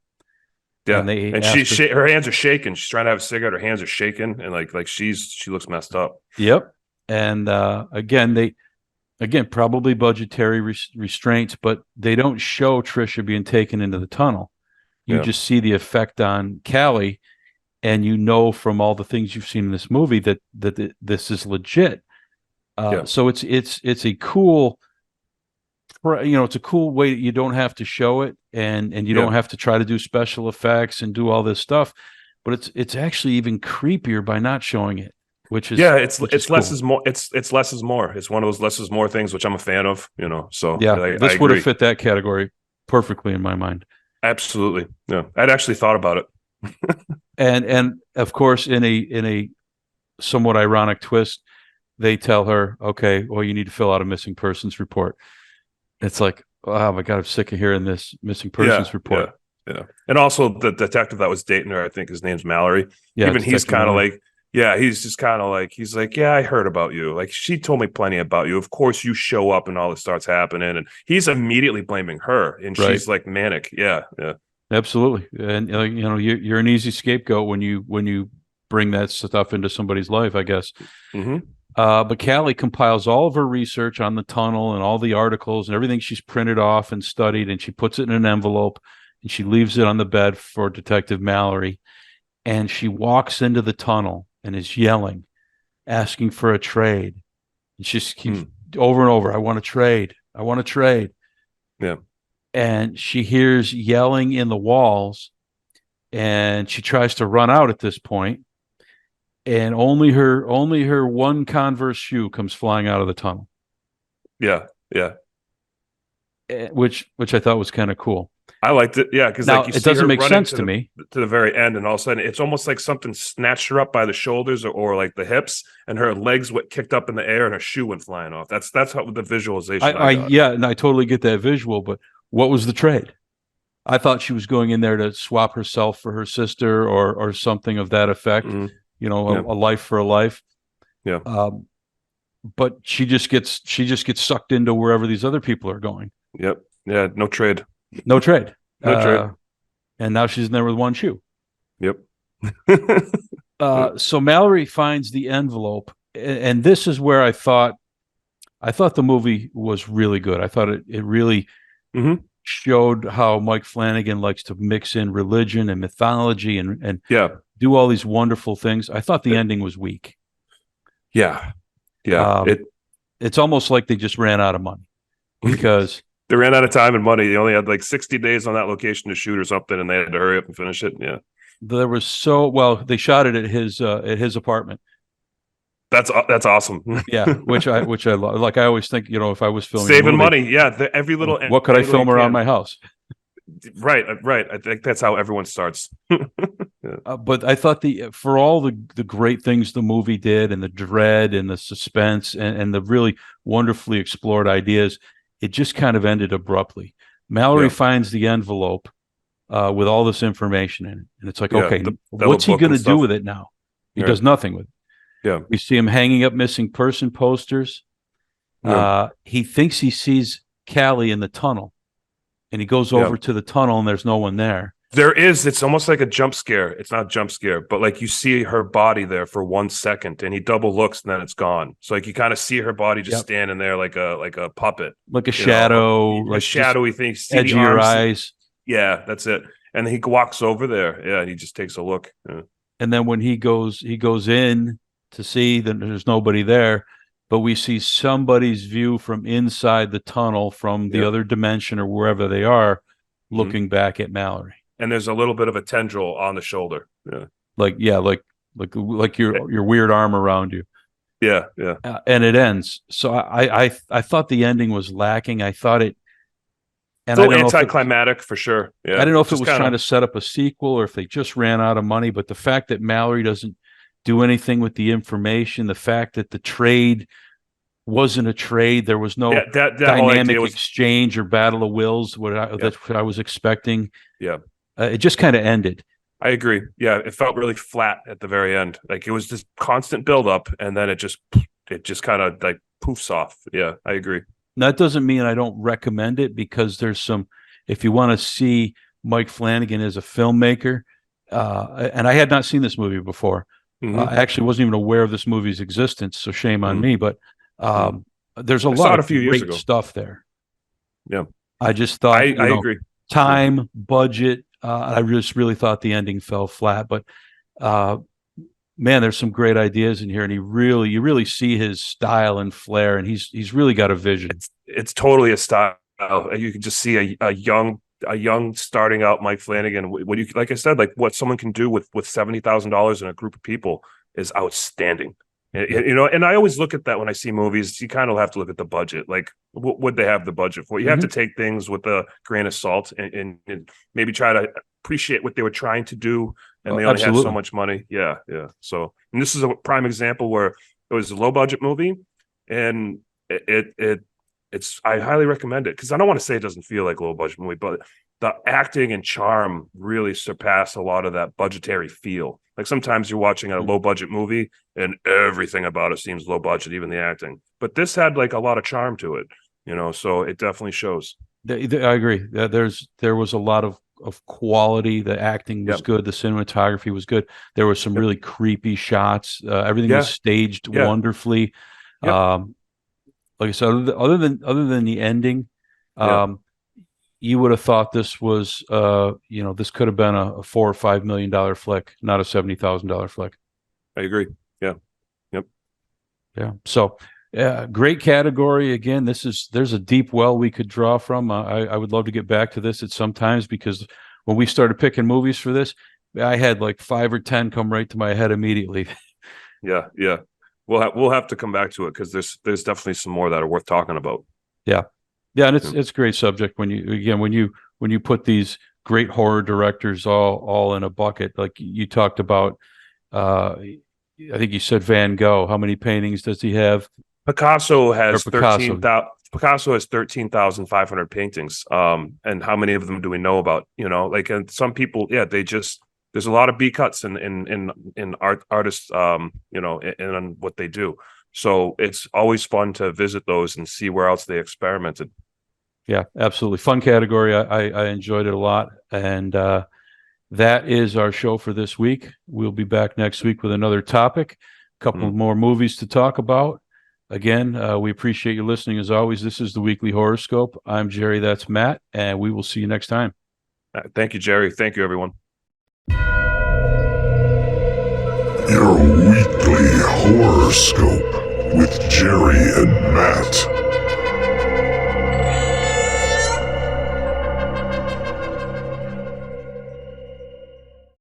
Yeah, and her hands are shaking. She's trying to have a cigarette. Her hands are shaking, and like she looks messed up. Yep. And again, probably budgetary restraints, but they don't show Trisha being taken into the tunnel. You just see the effect on Callie, and from all the things you've seen in this movie that this is legit. So it's a cool, it's a cool way that you don't have to show it, and you don't have to try to do special effects and do all this stuff, but it's actually even creepier by not showing it. Which is it's cool. less is more. It's less is more. It's one of those less is more things, which I'm a fan of. So this would have fit that category perfectly in my mind. Absolutely. Yeah. I'd actually thought about it. And of course, in a somewhat ironic twist, they tell her, okay, well, you need to fill out a missing persons report. It's like, oh my God, I'm sick of hearing this missing persons report. Yeah. And also the detective that was dating her, I think his name's Mallory. Yeah, Even he's Detective kind of Mallory. like, yeah, he's just kind of like, he's like, yeah, I heard about you. Like, she told me plenty about you. Of course, you show up and all this starts happening. And he's immediately blaming her. And Right. she's like manic. Yeah. Yeah. Absolutely. And you're an easy scapegoat when you bring that stuff into somebody's life, I guess. Mm-hmm. But Callie compiles all of her research on the tunnel and all the articles and everything she's printed off and studied, and she puts it in an envelope and she leaves it on the bed for Detective Mallory. And she walks into the tunnel and is yelling, asking for a trade. And she just keeps over and over, I want to trade. I want to trade. Yeah. And she hears yelling in the walls, and she tries to run out at this point, and only her one Converse shoe comes flying out of the tunnel. Yeah. Yeah. Which I thought was kind of cool. I liked it. Yeah. Because like, you it see doesn't her make running sense to me. to the very end, and all of a sudden it's almost like something snatched her up by the shoulders or like the hips, and her legs went kicked up in the air and her shoe went flying off. That's how the visualization I got. Yeah, and I totally get that visual, but what was the trade? I thought she was going in there to swap herself for her sister or something of that effect. Mhm. A life for a life. Yeah. But she just gets sucked into wherever these other people are going. Yep. Yeah. No trade. No trade. No trade. And now she's in there with one shoe. Yep. So Mallory finds the envelope, and this is where I thought the movie was really good. I thought it really showed how Mike Flannagan likes to mix in religion and mythology and Yeah. do all these wonderful things. I thought the ending was weak. Yeah. Yeah. It's almost like they just ran out of money because they ran out of time and money. They only had like 60 days on that location to shoot or something, and they had to hurry up and finish it. Yeah. there was they shot it at his apartment. That's awesome. Yeah, which I love. Like, I always think, if I was filming saving money. Yeah. Every little. What could I film around my house? Right. I think that's how everyone starts. Yeah. But I thought for all the great things the movie did, and the dread and the suspense and the really wonderfully explored ideas, it just kind of ended abruptly. Mallory finds the envelope with all this information in it, and it's like, okay, what's he going to do with it now? He does nothing with it. Yeah, we see him hanging up missing person posters. He thinks he sees Callie in the tunnel, and he goes over to the tunnel, and there's no one there. It's almost like a jump scare. It's not a jump scare, but like you see her body there for 1 second, and he double looks, and then it's gone. So like you kind of see her body just standing there like a puppet, like a shadow, like a shadowy thing. See edge of your eyes. Yeah, that's it. And then he walks over there. Yeah, and he just takes a look. Yeah. And then when he goes in to see that there's nobody there, but we see somebody's view from inside the tunnel, from the other dimension or wherever they are, looking back at Mallory. And there's a little bit of a tendril on the shoulder. Yeah. Like your weird arm around you. Yeah. Yeah. And it ends. So I thought the ending was lacking. I thought it. And it's a little anticlimactic for sure. Yeah. I don't know if it was trying to set up a sequel or if they just ran out of money, but the fact that Mallory doesn't do anything with the information, the fact that the trade wasn't a trade, there was no that dynamic exchange or battle of wills, that's what I was expecting. Yeah. It just kind of ended. I agree. Yeah, it felt really flat at the very end. Like it was this constant buildup, and then it just kind of like poofs off. Yeah, I agree. That doesn't mean I don't recommend it, because there's some, if you want to see Mike Flannagan as a filmmaker, and I had not seen this movie before. I actually wasn't even aware of this movie's existence, so shame on me. But there's a lot of great stuff there. Yeah, I just thought I agree. Time, budget. I just really thought the ending fell flat. But man, there's some great ideas in here, and you really see his style and flair, and he's really got a vision. It's totally a style. You can just see a young starting out Mike Flannagan. What like I said, like what someone can do with $70,000 in a group of people is outstanding. You know, and I always look at that when I see movies. You kind of have to look at the budget. Like, what would they have the budget for? You have to take things with a grain of salt and maybe try to appreciate what they were trying to do. And they only had so much money. Yeah. So, and this is a prime example where it was a low budget movie, and it's I highly recommend it, because I don't want to say it doesn't feel like a low budget movie, but the acting and charm really surpass a lot of that budgetary feel. Like sometimes you're watching a low budget movie and everything about it seems low budget, even the acting. But this had like a lot of charm to it, you know, so it definitely shows. I agree. There was a lot of quality. The acting was good. The cinematography was good. There were some really creepy shots. Everything was staged wonderfully. Like I said, other than the ending, you would have thought this was, this could have been a $4 or $5 million flick, not a $70,000 flick. I agree. Yeah. Yep. Yeah. So, great category. Again, there's a deep well we could draw from. I would love to get back to this at some times, because when we started picking movies for this, I had like 5 or 10 come right to my head immediately. Yeah. We'll have to come back to it, because there's definitely some more that are worth talking about. Yeah, and it's a great subject when you put these great horror directors all in a bucket. Like you talked about, I think you said Van Gogh. How many paintings does he have? Picasso has 13,500 paintings. And how many of them do we know about? You know, like, and some people, there's a lot of B cuts in artists, in what they do. So it's always fun to visit those and see where else they experimented. Yeah, absolutely. Fun category. I enjoyed it a lot. And that is our show for this week. We'll be back next week with another topic, a couple more movies to talk about. Again, we appreciate you listening as always. This is the Weekly Horoscope. I'm Jerry, that's Matt, and we will see you next time. Thank you, Jerry. Thank you, everyone. Your Weekly Horoscope with Jerry and Matt.